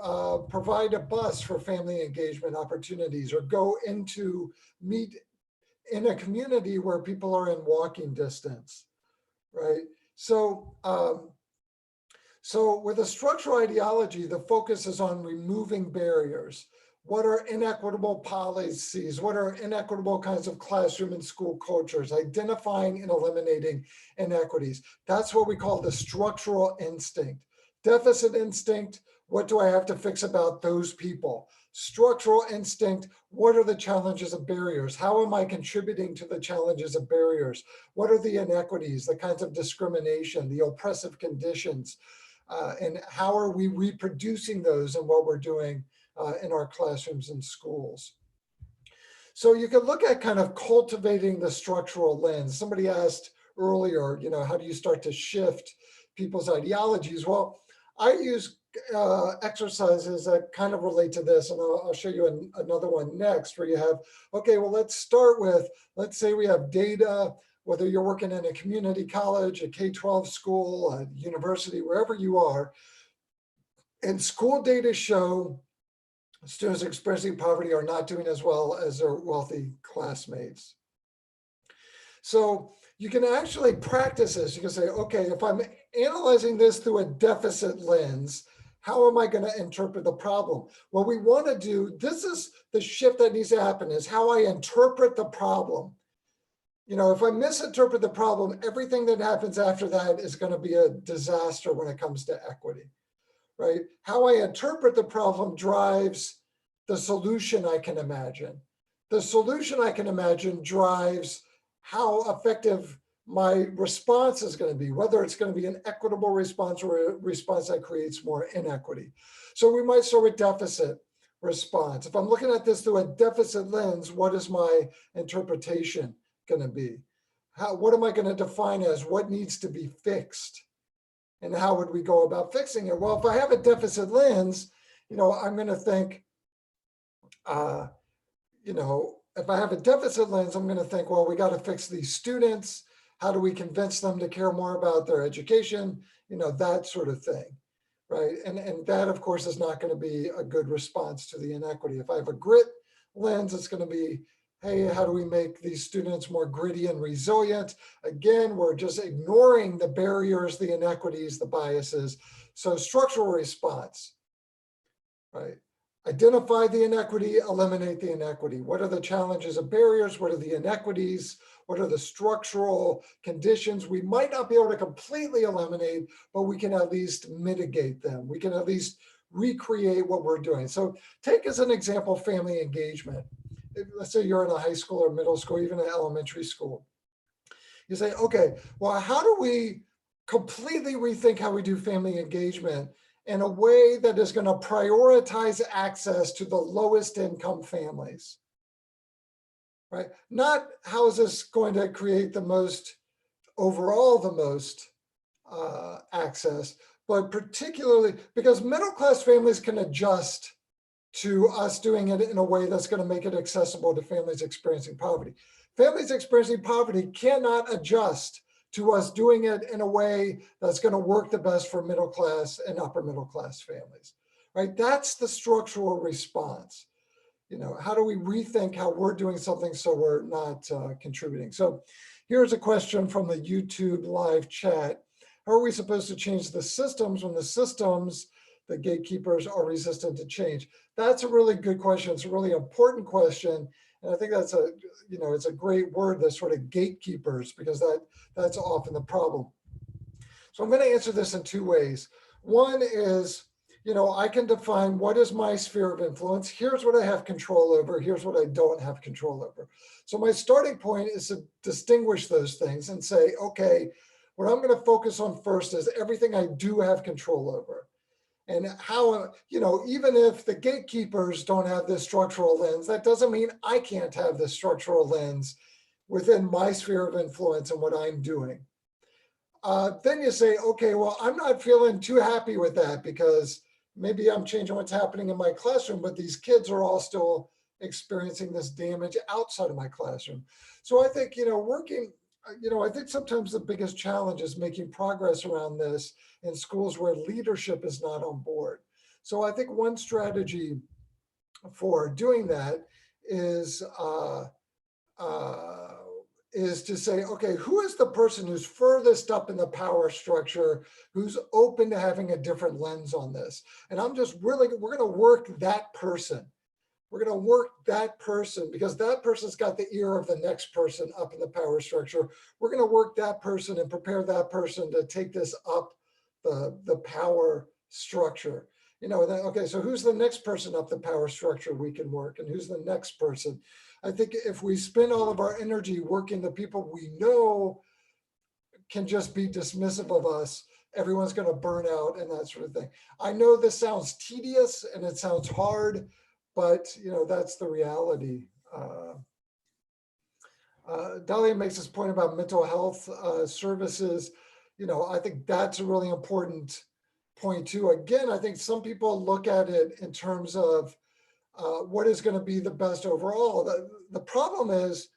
provide a bus for family engagement opportunities, or go into meet in a community where people are in walking distance, right? So with a structural ideology, the focus is on removing barriers. What are inequitable policies? What are inequitable kinds of classroom and school cultures? Identifying and eliminating inequities. That's what we call the structural instinct. Deficit instinct, what do I have to fix about those people? Structural instinct, what are the challenges of barriers? How am I contributing to the challenges of barriers? What are the inequities, the kinds of discrimination, the oppressive conditions? And how are we reproducing those in what we're doing in our classrooms and schools? So you can look at kind of cultivating the structural lens. Somebody asked earlier, how do you start to shift people's ideologies? Well, I use exercises that kind of relate to this, and I'll show you another one next, where you have, okay, well, let's start with, let's say we have data, whether you're working in a community college, a K-12 school, a university, wherever you are, and school data show students experiencing poverty are not doing as well as their wealthy classmates. So you can actually practice this. You can say, okay, if I'm analyzing this through a deficit lens, how am I going to interpret the problem? What we want to do, this is the shift that needs to happen, is how I interpret the problem. If I misinterpret the problem, everything that happens after that is going to be a disaster when it comes to equity, right? How I interpret the problem drives the solution I can imagine. The solution I can imagine drives how effective my response is going to be, whether it's going to be an equitable response or a response that creates more inequity. So we might start with deficit. response? If I'm looking at this through a deficit lens, what is my interpretation going to be? What am I going to define as what needs to be fixed? And how would we go about fixing it? Well, if I have a deficit lens, I'm going to think, if I have a deficit lens, I'm going to think, well, we got to fix these students. How do we convince them to care more about their education? That sort of thing, right? And that, of course, is not going to be a good response to the inequity. If I have a grit lens, it's going to be, hey, how do we make these students more gritty and resilient? Again, we're just ignoring the barriers, the inequities, the biases. So structural response, right? Identify the inequity, eliminate the inequity. What are the challenges and barriers? What are the inequities? What are the structural conditions we might not be able to completely eliminate, but we can at least mitigate them. We can at least recreate what we're doing. So take as an example, family engagement. Let's say you're in a high school or middle school, even an elementary school. You say, okay, well, how do we completely rethink how we do family engagement in a way that is going to prioritize access to the lowest income families, right? Not how is this going to create the most, overall, the most access, but particularly because middle-class families can adjust to us doing it in a way that's going to make it accessible to families experiencing poverty. Families experiencing poverty cannot adjust to us doing it in a way that's going to work the best for middle class and upper middle class families, right? That's the structural response. How do we rethink how we're doing something so we're not contributing? So here's a question from the YouTube live chat. How are we supposed to change the systems when the systems, the gatekeepers, are resistant to change? That's a really good question. It's a really important question. And I think that's it's a great word, the sort of gatekeepers, because that's often the problem. So I'm going to answer this in two ways. One is, I can define what is my sphere of influence. Here's what I have control over. Here's what I don't have control over. So my starting point is to distinguish those things and say, okay, what I'm going to focus on first is everything I do have control over. And how, even if the gatekeepers don't have this structural lens, that doesn't mean I can't have this structural lens within my sphere of influence and what I'm doing. Then you say, okay, well, I'm not feeling too happy with that because maybe I'm changing what's happening in my classroom, but these kids are all still experiencing this damage outside of my classroom. So I think, I think sometimes the biggest challenge is making progress around this in schools where leadership is not on board. So I think one strategy for doing that is to say, okay, who is the person who's furthest up in the power structure, who's open to having a different lens on this? And we're going to work that person. We're going to work that person because that person's got the ear of the next person up in the power structure. We're going to work that person and prepare that person to take this up the power structure. Okay, so who's the next person up the power structure we can work, and who's the next person? I think if we spend all of our energy working the people we know can just be dismissive of us, everyone's going to burn out and that sort of thing. I know this sounds tedious and it sounds hard, but that's the reality. Dahlia makes this point about mental health services. I think that's a really important point too. Again, I think some people look at it in terms of what is going to be the best overall. The problem is,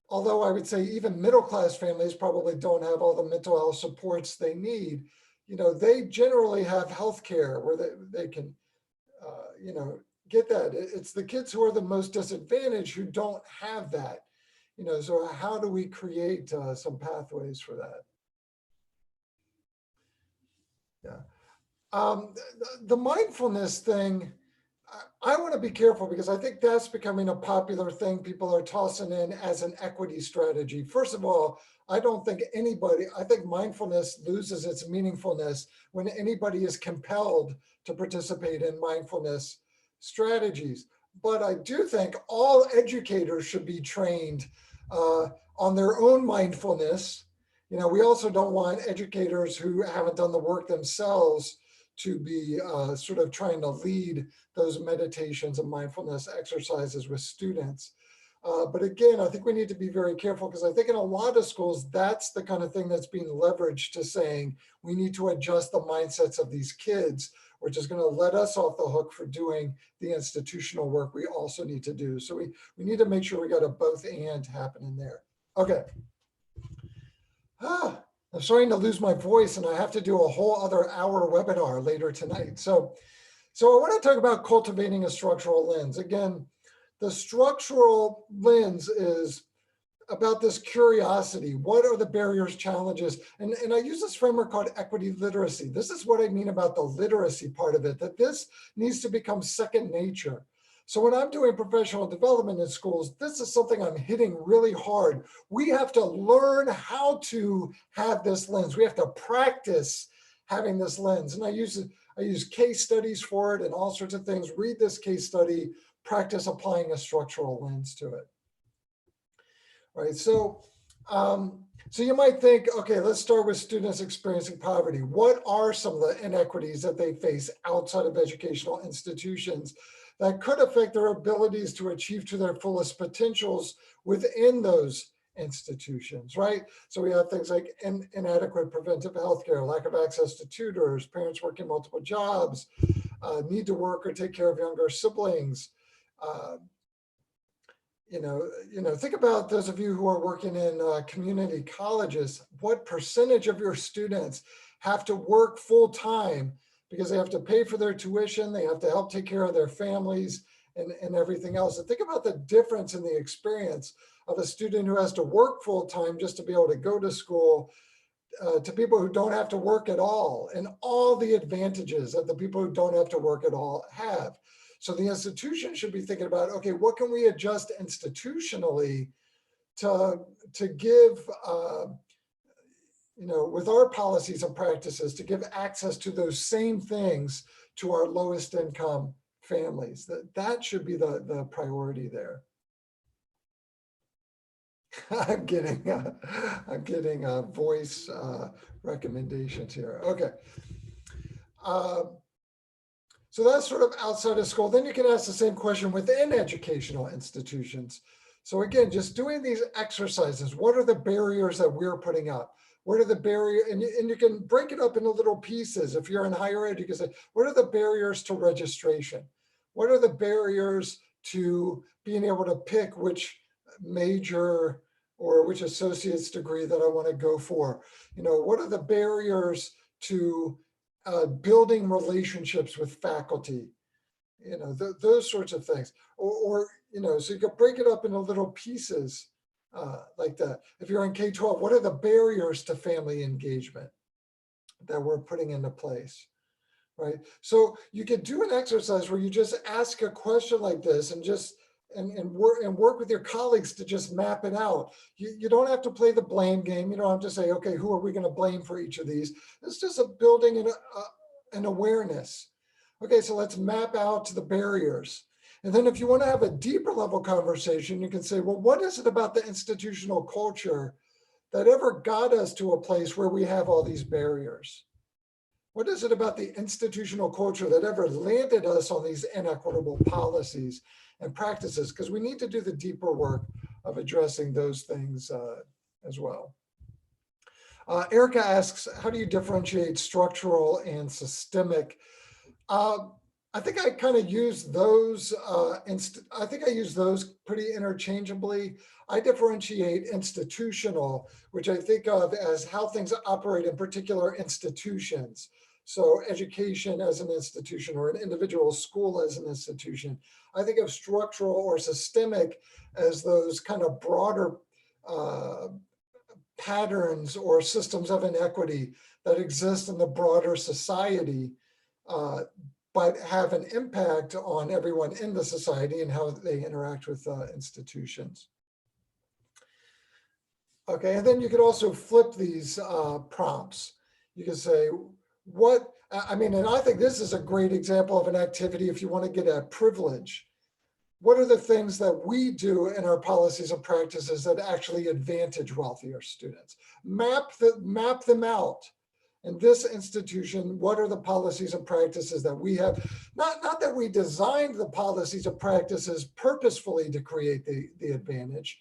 although I would say even middle-class families probably don't have all the mental health supports they need, they generally have health care where they can, get that. It's the kids who are the most disadvantaged who don't have that. So how do we create some pathways for that? Yeah. The mindfulness thing, I want to be careful because I think that's becoming a popular thing people are tossing in as an equity strategy. First of all, I think mindfulness loses its meaningfulness when anybody is compelled to participate in mindfulness strategies. But I do think all educators should be trained on their own mindfulness. We also don't want educators who haven't done the work themselves to be sort of trying to lead those meditations and mindfulness exercises with students. But again, I think we need to be very careful because I think in a lot of schools, that's the kind of thing that's being leveraged to saying we need to adjust the mindsets of these kids, which is going to let us off the hook for doing the institutional work we also need to do. So we need to make sure we got a both and happening there. Okay. I'm starting to lose my voice and I have to do a whole other hour webinar later tonight. So I want to talk about cultivating a structural lens. Again, the structural lens is about this curiosity. What are the barriers, challenges? And I use this framework called equity literacy. This is what I mean about the literacy part of it, that this needs to become second nature. So when I'm doing professional development in schools, this is something I'm hitting really hard. We have to learn how to have this lens. We have to practice having this lens. And I use case studies for it and all sorts of things. Read this case study, practice applying a structural lens to it. Right, so you might think, okay, let's start with students experiencing poverty. What are some of the inequities that they face outside of educational institutions that could affect their abilities to achieve to their fullest potentials within those institutions, right? So we have things like inadequate preventive healthcare, lack of access to tutors, parents working multiple jobs, need to work or take care of younger siblings. Think about those of you who are working in community colleges. What percentage of your students have to work full time because they have to pay for their tuition, they have to help take care of their families and everything else. And think about the difference in the experience of a student who has to work full time just to be able to go to school to people who don't have to work at all, and all the advantages that the people who don't have to work at all have. So the institution should be thinking about, okay, what can we adjust institutionally to give, with our policies and practices, to give access to those same things to our lowest income families. That should be the priority there. I'm getting voice recommendations here. Okay. So that's sort of outside of school. Then you can ask the same question within educational institutions. So again, just doing these exercises, what are the barriers that we're putting up? What are the barriers? And you can break it up into little pieces. If you're in higher ed, you can say, what are the barriers to registration? What are the barriers to being able to pick which major or which associate's degree that I want to go for? What are the barriers to building relationships with faculty, those sorts of things, or so you can break it up into little pieces like that. If you're in K-12, what are the barriers to family engagement that we're putting into place, right? So you could do an exercise where you just ask a question like this and just and work with your colleagues to just map it out. You don't have to play the blame game. You don't have to say, okay, who are we going to blame for each of these? It's just a building an awareness. Okay, so let's map out the barriers. And then if you want to have a deeper level conversation, you can say, well, what is it about the institutional culture that ever got us to a place where we have all these barriers? What is it about the institutional culture that ever landed us on these inequitable policies and practices? Because we need to do the deeper work of addressing those things as well. Erica asks, how do you differentiate structural and systemic? I think I kind of use those, I think I use those pretty interchangeably. I differentiate institutional, which I think of as how things operate in particular institutions. So education as an institution or an individual school as an institution. I think of structural or systemic as those kind of broader patterns or systems of inequity that exist in the broader society, but have an impact on everyone in the society and how they interact with institutions. Okay, and then you could also flip these prompts. You can say, and I think this is a great example of an activity if you want to get at privilege. What are the things that we do in our policies and practices that actually advantage wealthier students? Map them out in this institution, what are the policies and practices that we have? Not that we designed the policies and practices purposefully to create the advantage,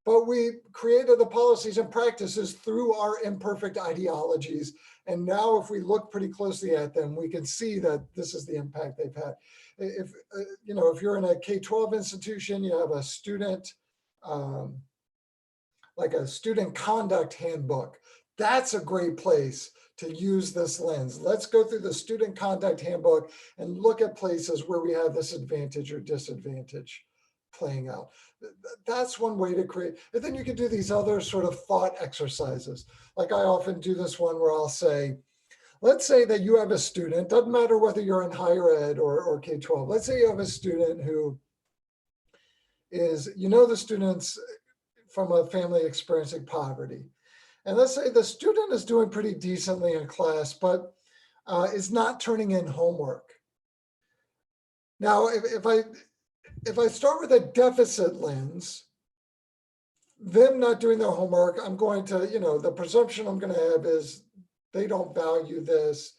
but we created the policies and practices through our imperfect ideologies. And now if we look pretty closely at them, we can see that this is the impact they've had. If, if you're in a K-12 institution, you have a student, like a student conduct handbook. That's a great place to use this lens. Let's go through the student conduct handbook and look at places where we have this advantage or disadvantage playing out. That's one way to create. And then you can do these other sort of thought exercises. Like I often do this one where I'll say, let's say that you have a student, doesn't matter whether you're in higher ed or K-12. Let's say you have a student who is, the students from a family experiencing poverty. And let's say the student is doing pretty decently in class, but is not turning in homework. Now, if I start with a deficit lens, them not doing their homework, I'm going to, the presumption I'm going to have is they don't value this.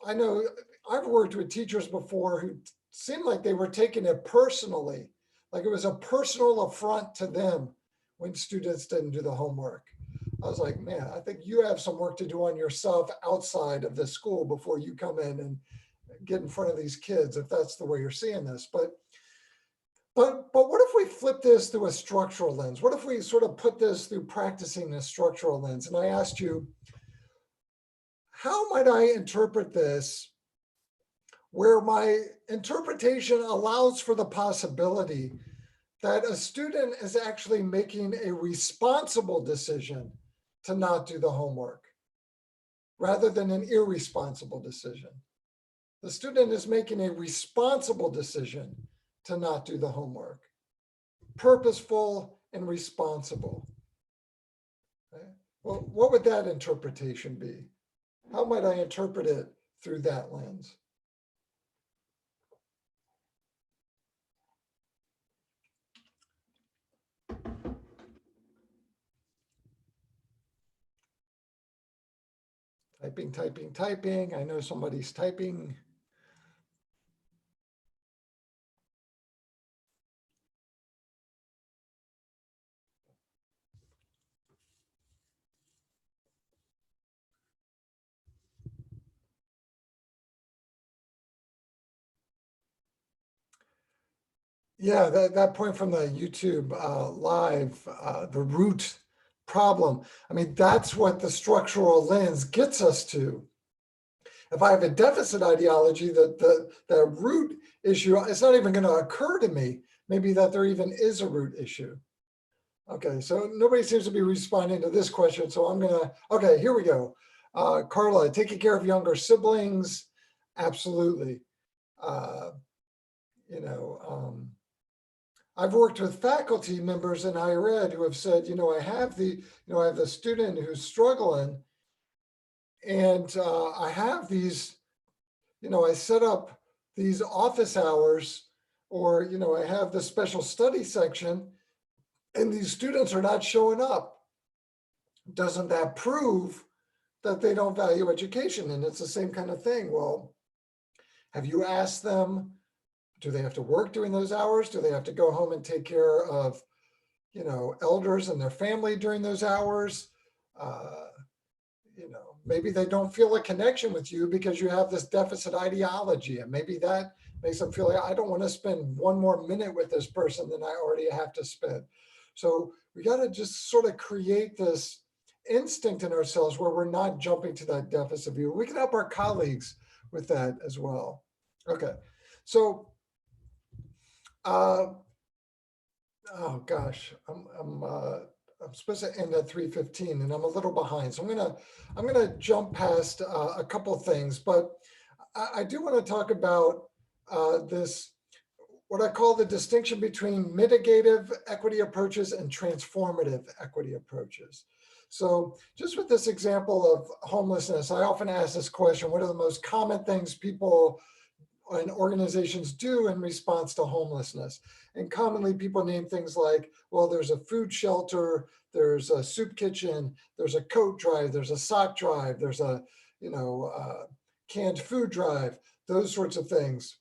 I know I've worked with teachers before who seemed like they were taking it personally, like it was a personal affront to them when students didn't do the homework. I was like, man, I think you have some work to do on yourself outside of the school before you come in and get in front of these kids, if that's the way you're seeing this. But what if we flip this through a structural lens? What if we sort of put this through practicing a structural lens? And I asked you, how might I interpret this where my interpretation allows for the possibility that a student is actually making a responsible decision to not do the homework rather than an irresponsible decision? The student is making a responsible decision to not do the homework, purposeful and responsible. Okay? Well, what would that interpretation be? How might I interpret it through that lens? Typing, typing, typing. I know somebody's typing. Yeah, that point from the YouTube live, the root problem. I mean, that's what the structural lens gets us to. If I have a deficit ideology, the root issue, it's not even going to occur to me, maybe that there even is a root issue. Okay, so nobody seems to be responding to this question. So I'm going to, okay, here we go. Carla, taking care of younger siblings. Absolutely. I've worked with faculty members in higher ed who have said, I have the student who's struggling, and I have these, I set up these office hours, or, I have the special study section, and these students are not showing up. Doesn't that prove that they don't value education? And it's the same kind of thing. Well, have you asked them, do they have to work during those hours? Do they have to go home and take care of, elders and their family during those hours? Maybe they don't feel a connection with you because you have this deficit ideology, and maybe that makes them feel like, I don't want to spend one more minute with this person than I already have to spend. So we got to just sort of create this instinct in ourselves where we're not jumping to that deficit view. We can help our colleagues with that as well. Okay, so oh gosh, I'm supposed to end at 3:15, and I'm a little behind, so I'm gonna jump past a couple of things, but I do want to talk about this, what I call the distinction between mitigative equity approaches and transformative equity approaches. So just with this example of homelessness, I often ask this question: what are the most common things people and organizations do in response to homelessness? And commonly people name things like, well, there's a food shelter, there's a soup kitchen, there's a coat drive, there's a sock drive, there's a, canned food drive, those sorts of things.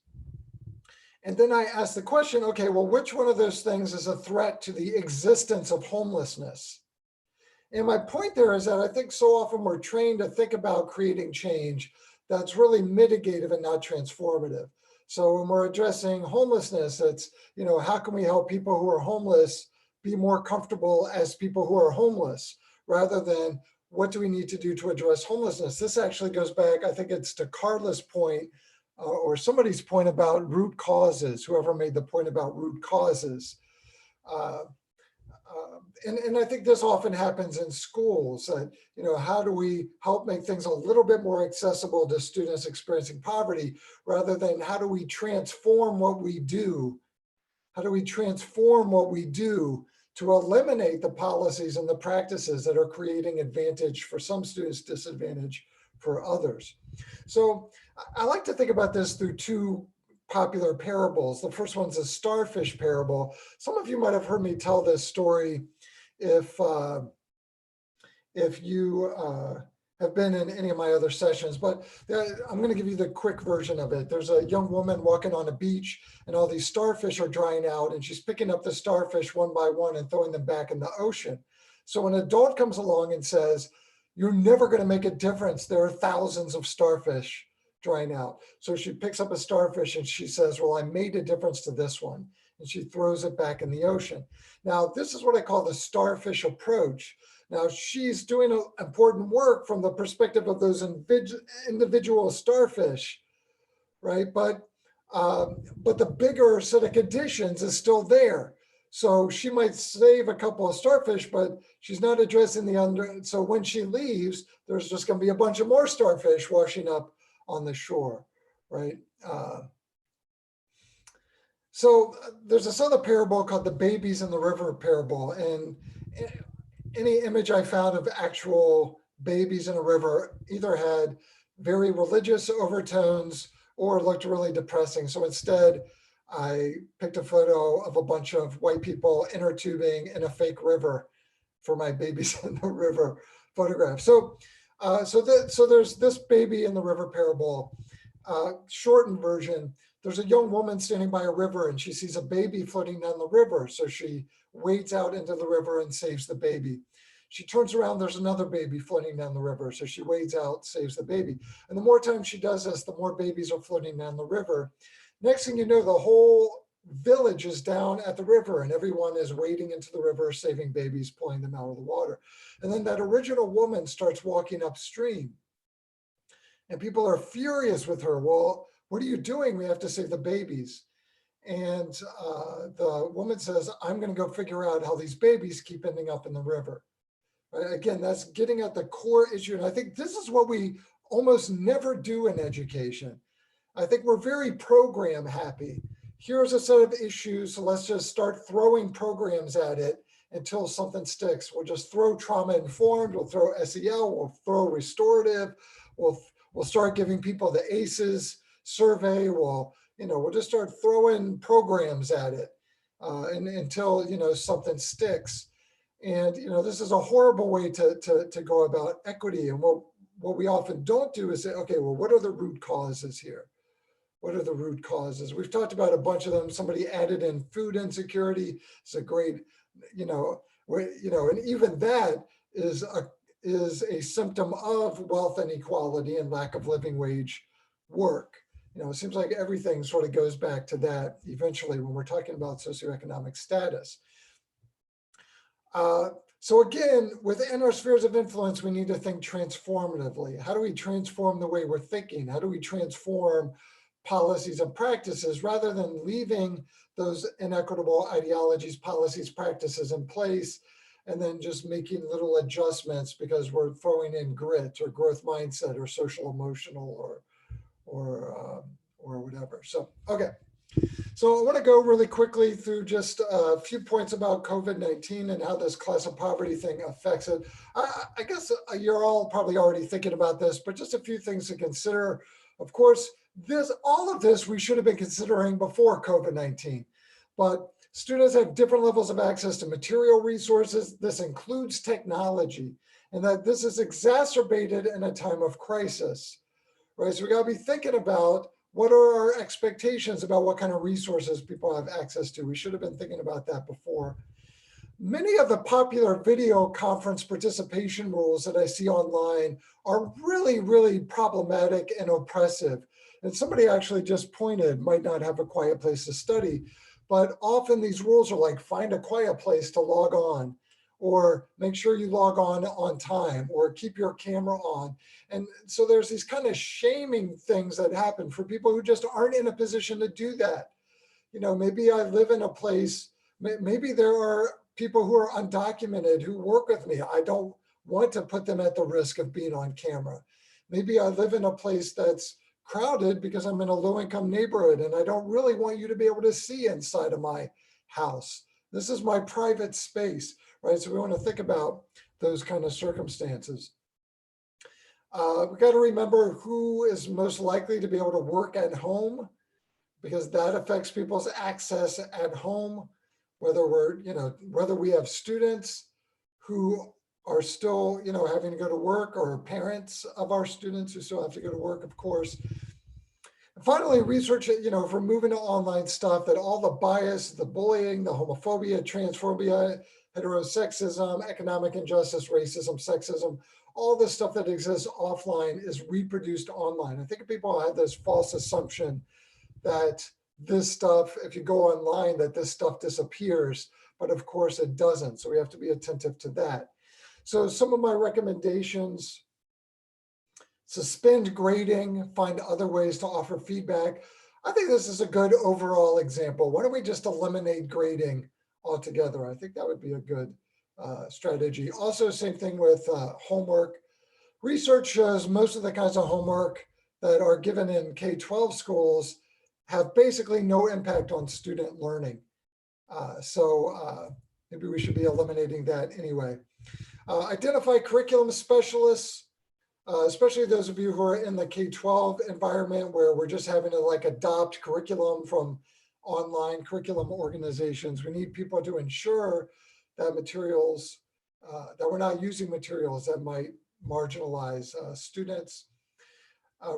And then I asked the question, okay, well, which one of those things is a threat to the existence of homelessness? And my point there is that I think so often we're trained to think about creating change that's really mitigative and not transformative. So when we're addressing homelessness, it's, how can we help people who are homeless be more comfortable as people who are homeless, rather than what do we need to do to address homelessness? This actually goes back, I think it's to Carla's point, or somebody's point about root causes, whoever made the point about root causes. Uh, and I think this often happens in schools, that, how do we help make things a little bit more accessible to students experiencing poverty, rather than how do we transform what we do? How do we transform what we do to eliminate the policies and the practices that are creating advantage for some students, disadvantage for others? So I like to think about this through two popular parables. The first one's a starfish parable. Some of you might have heard me tell this story if you have been in any of my other sessions, but I'm going to give you the quick version of it. There's a young woman walking on a beach, and all these starfish are drying out, and she's picking up the starfish one by one and throwing them back in the ocean. So an adult comes along and says, "You're never going to make a difference. There are thousands of starfish drying out." So she picks up a starfish and she says, "Well, I made a difference to this one." And she throws it back in the ocean. Now, this is what I call the starfish approach. Now, she's doing important work from the perspective of those individual starfish, right? But the bigger set of conditions is still there. So she might save a couple of starfish, but she's not addressing the under. So when she leaves, there's just going to be a bunch of more starfish washing up on the shore, right? So there's this other parable called the babies in the river parable. And any image I found of actual babies in a river either had very religious overtones or looked really depressing. So instead, I picked a photo of a bunch of white people inner tubing in a fake river for my babies in the river photograph. So there's this baby in the river parable, shortened version. There's a young woman standing by a river and she sees a baby floating down the river. So she wades out into the river and saves the baby. She turns around, there's another baby floating down the river. So she wades out, saves the baby. And the more time she does this, the more babies are floating down the river. Next thing you know, the whole village is down at the river and everyone is wading into the river, saving babies, pulling them out of the water. And then that original woman starts walking upstream. And people are furious with her. "Well, what are you doing? We have to save the babies." And the woman says, "I'm going to go figure out how these babies keep ending up in the river." Right? Again, that's getting at the core issue. And I think this is what we almost never do in education. I think we're very program happy. Here's a set of issues, so let's just start throwing programs at it until something sticks. We'll just throw trauma informed, we'll throw SEL, we'll throw restorative, we'll start giving people the ACEs survey, we'll just start throwing programs at it until something sticks. And this is a horrible way to go about equity. And what we often don't do is say, okay, well, what are the root causes here? What are the root causes? We've talked about a bunch of them. Somebody added in food insecurity. It's a great, and even that is a symptom of wealth inequality and lack of living wage work. It seems like everything sort of goes back to that eventually when we're talking about socioeconomic status. So again, within our spheres of influence, we need to think transformatively. How do we transform the way we're thinking? How do we transform policies and practices rather than leaving those inequitable ideologies, policies, practices in place, and then just making little adjustments because we're throwing in grit or growth mindset or social emotional or whatever. So, okay. So I want to go really quickly through just a few points about COVID-19 and how this class of poverty thing affects it. I guess you're all probably already thinking about this, but just a few things to consider. Of course, all of this we should have been considering before COVID-19, but Students have different levels of access to material resources. This includes technology, and that this is exacerbated in a time of crisis, right? So we got to be thinking about what are our expectations about what kind of resources people have access to. We should have been thinking about that before. Many of the popular video conference participation rules that I see online are really, really problematic and oppressive. And somebody actually just pointed, might not have a quiet place to study, but often these rules are like find a quiet place to log on, or make sure you log on time, or keep your camera on. And so there's these kind of shaming things that happen for people who just aren't in a position to do that. Maybe I live in a place, maybe there are people who are undocumented who work with me. I don't want to put them at the risk of being on camera. Maybe I live in a place that's crowded because I'm in a low income neighborhood and I don't really want you to be able to see inside of my house. This is my private space, right? So we want to think about those kind of circumstances. We got to remember who is most likely to be able to work at home, because that affects people's access at home, whether whether we have students who are still, having to go to work, or parents of our students who still have to go to work, of course. And finally, research, if we're moving to online stuff, that all the bias, the bullying, the homophobia, transphobia, heterosexism, economic injustice, racism, sexism, all the stuff that exists offline is reproduced online. I think people have this false assumption that this stuff, if you go online, that this stuff disappears, but of course it doesn't. So we have to be attentive to that. So some of my recommendations: suspend grading, find other ways to offer feedback. I think this is a good overall example. Why don't we just eliminate grading altogether? I think that would be a good strategy. Also, same thing with homework. Research shows most of the kinds of homework that are given in K-12 schools have basically no impact on student learning. So maybe we should be eliminating that anyway. Identify curriculum specialists, especially those of you who are in the K-12 environment where we're just having to adopt curriculum from online curriculum organizations. We need people to ensure that materials, that we're not using materials that might marginalize students.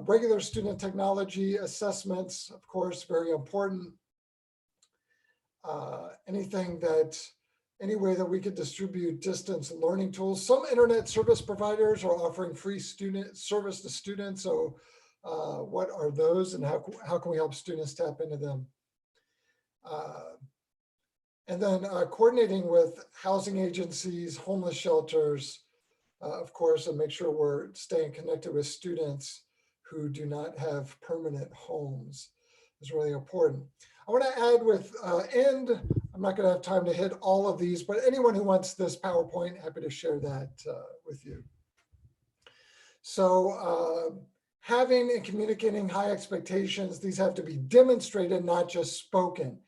Regular student technology assessments, of course, very important. Any way that we could distribute distance learning tools. Some internet service providers are offering free student service to students. So what are those, and how can we help students tap into them? And then coordinating with housing agencies, homeless shelters, of course, and make sure we're staying connected with students who do not have permanent homes is really important. I want to add with I'm not going to have time to hit all of these, but anyone who wants this PowerPoint, happy to share that with you. So having and communicating high expectations, these have to be demonstrated, not just spoken.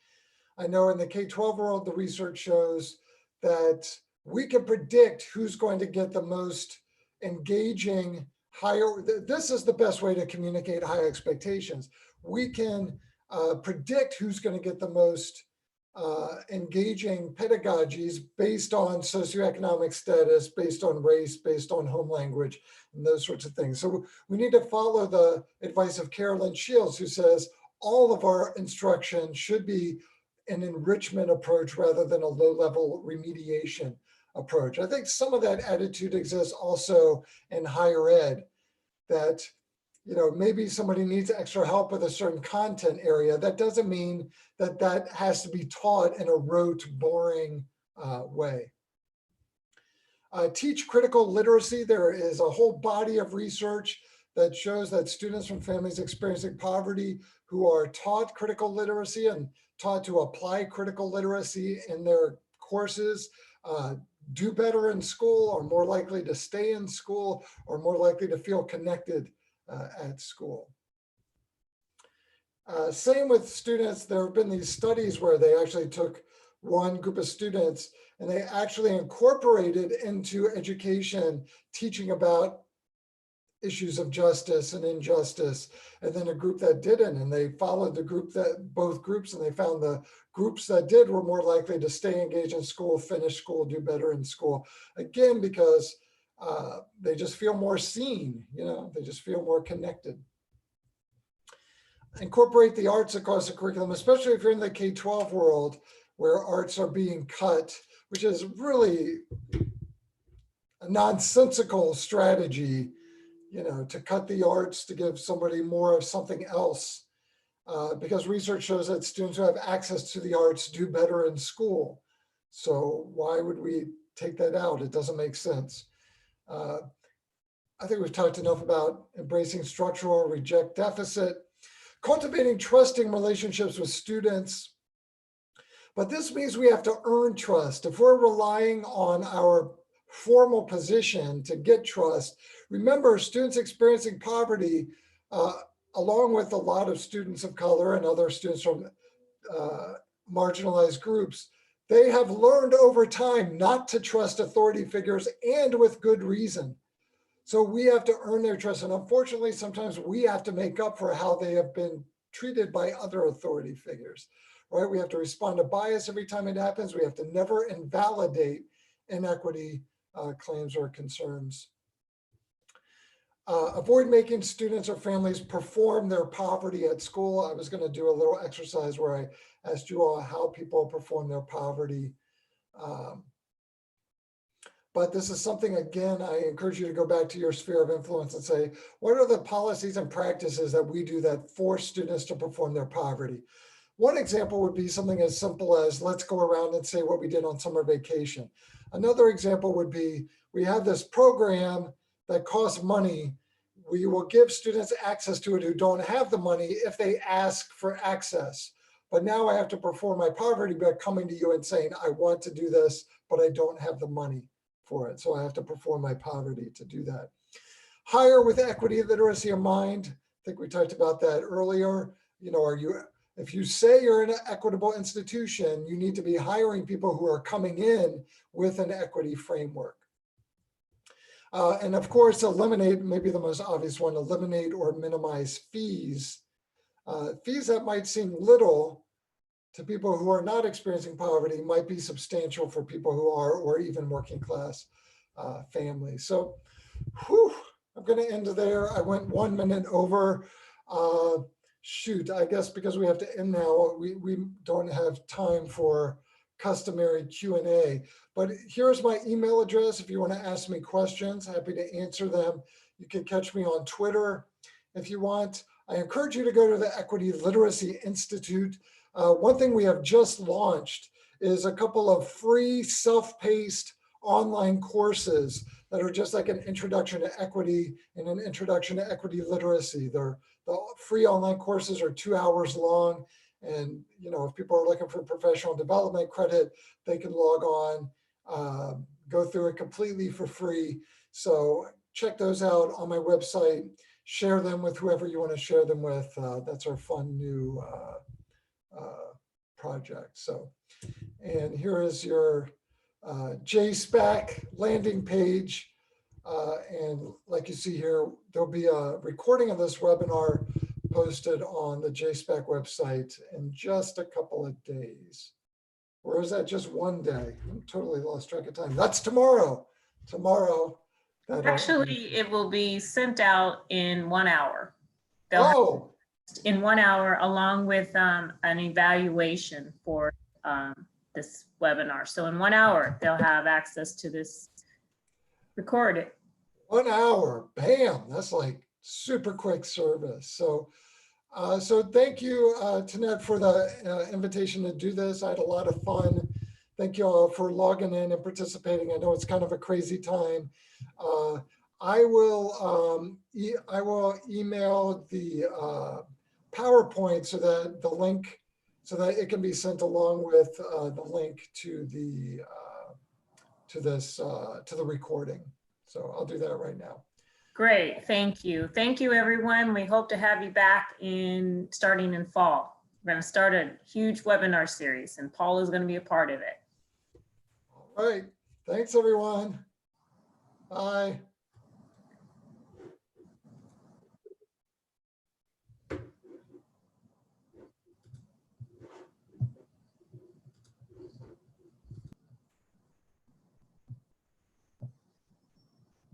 I know in the K-12 world, the research shows that we can predict who's going to get the most engaging this is the best way to communicate high expectations. We can predict who's going to get the most engaging pedagogies based on socioeconomic status, based on race, based on home language, and those sorts of things. So we need to follow the advice of Carolyn Shields, who says all of our instruction should be an enrichment approach rather than a low-level remediation approach. I think some of that attitude exists also in higher ed, that maybe somebody needs extra help with a certain content area. That doesn't mean that that has to be taught in a rote, boring way. Teach critical literacy. There is a whole body of research that shows that students from families experiencing poverty who are taught critical literacy and taught to apply critical literacy in their courses do better in school, are more likely to stay in school, or more likely to feel connected at school. Same with students. There have been these studies where they actually took one group of students and they actually incorporated into education teaching about issues of justice and injustice, and then a group that didn't, and they followed the group that both groups, and they found the groups that did were more likely to stay engaged in school, finish school, do better in school. Again, because they just feel more seen, they just feel more connected. Incorporate the arts across the curriculum, especially if you're in the K-12 world where arts are being cut, which is really a nonsensical strategy, to cut the arts to give somebody more of something else, because research shows that students who have access to the arts do better in school. So why would we take that out? It doesn't make sense. I think we've talked enough about embracing structural reject deficit, cultivating trusting relationships with students. But this means we have to earn trust. If we're relying on our formal position to get trust, remember, students experiencing poverty, along with a lot of students of color and other students from marginalized groups, they have learned over time not to trust authority figures, and with good reason. So we have to earn their trust. And unfortunately, sometimes we have to make up for how they have been treated by other authority figures, right? We have to respond to bias every time it happens. We have to never invalidate inequity claims or concerns. Avoid making students or families perform their poverty at school. I was going to do a little exercise where I asked you all how people perform their poverty. But this is something, again, I encourage you to go back to your sphere of influence and say, what are the policies and practices that we do that force students to perform their poverty? One example would be something as simple as, let's go around and say what we did on summer vacation. Another example would be, we have this program that costs money. We will give students access to it who don't have the money if they ask for access. But now I have to perform my poverty by coming to you and saying, I want to do this, but I don't have the money for it. So I have to perform my poverty to do that. Hire with equity, literacy in mind. I think we talked about that earlier. If you say you're an equitable institution, you need to be hiring people who are coming in with an equity framework. And of course, eliminate, maybe the most obvious one, eliminate or minimize fees. Fees that might seem little to people who are not experiencing poverty might be substantial for people who are, or even working class families. So, I'm going to end there. I went 1 minute over. Shoot, I guess because we have to end now, we don't have time for customary Q&A. But here's my email address if you want to ask me questions. Happy to answer them. You can catch me on Twitter if you want. I encourage you to go to the Equity Literacy Institute. One thing we have just launched is a couple of free self-paced online courses that are just like an introduction to equity and an introduction to equity literacy. The free online courses are 2 hours long. And if people are looking for professional development credit, they can log on, go through it completely for free. So check those out on my website, share them with whoever you want to share them with. That's our fun new project. So, and here is your JSPAC landing page. And like you see here, there'll be a recording of this webinar posted on the JSPAC website in just a couple of days. Or is that just one day? I'm totally lost track of time. That's tomorrow. Tomorrow. Actually, it will be sent out in 1 hour. Oh. In 1 hour, along with an evaluation for this webinar. So in 1 hour, they'll have access to this recorded. 1 hour, bam, that's like super quick service. So, so thank you, Tanet, for the invitation to do this. I had a lot of fun. Thank you all for logging in and participating. I know it's kind of a crazy time. I will email the PowerPoint so that the link, so that it can be sent along with the link to the to the recording. So I'll do that right now. Great, thank you. Thank you, everyone. We hope to have you back starting in fall. We're going to start a huge webinar series, and Paul is going to be a part of it. All right. Thanks, everyone. Bye.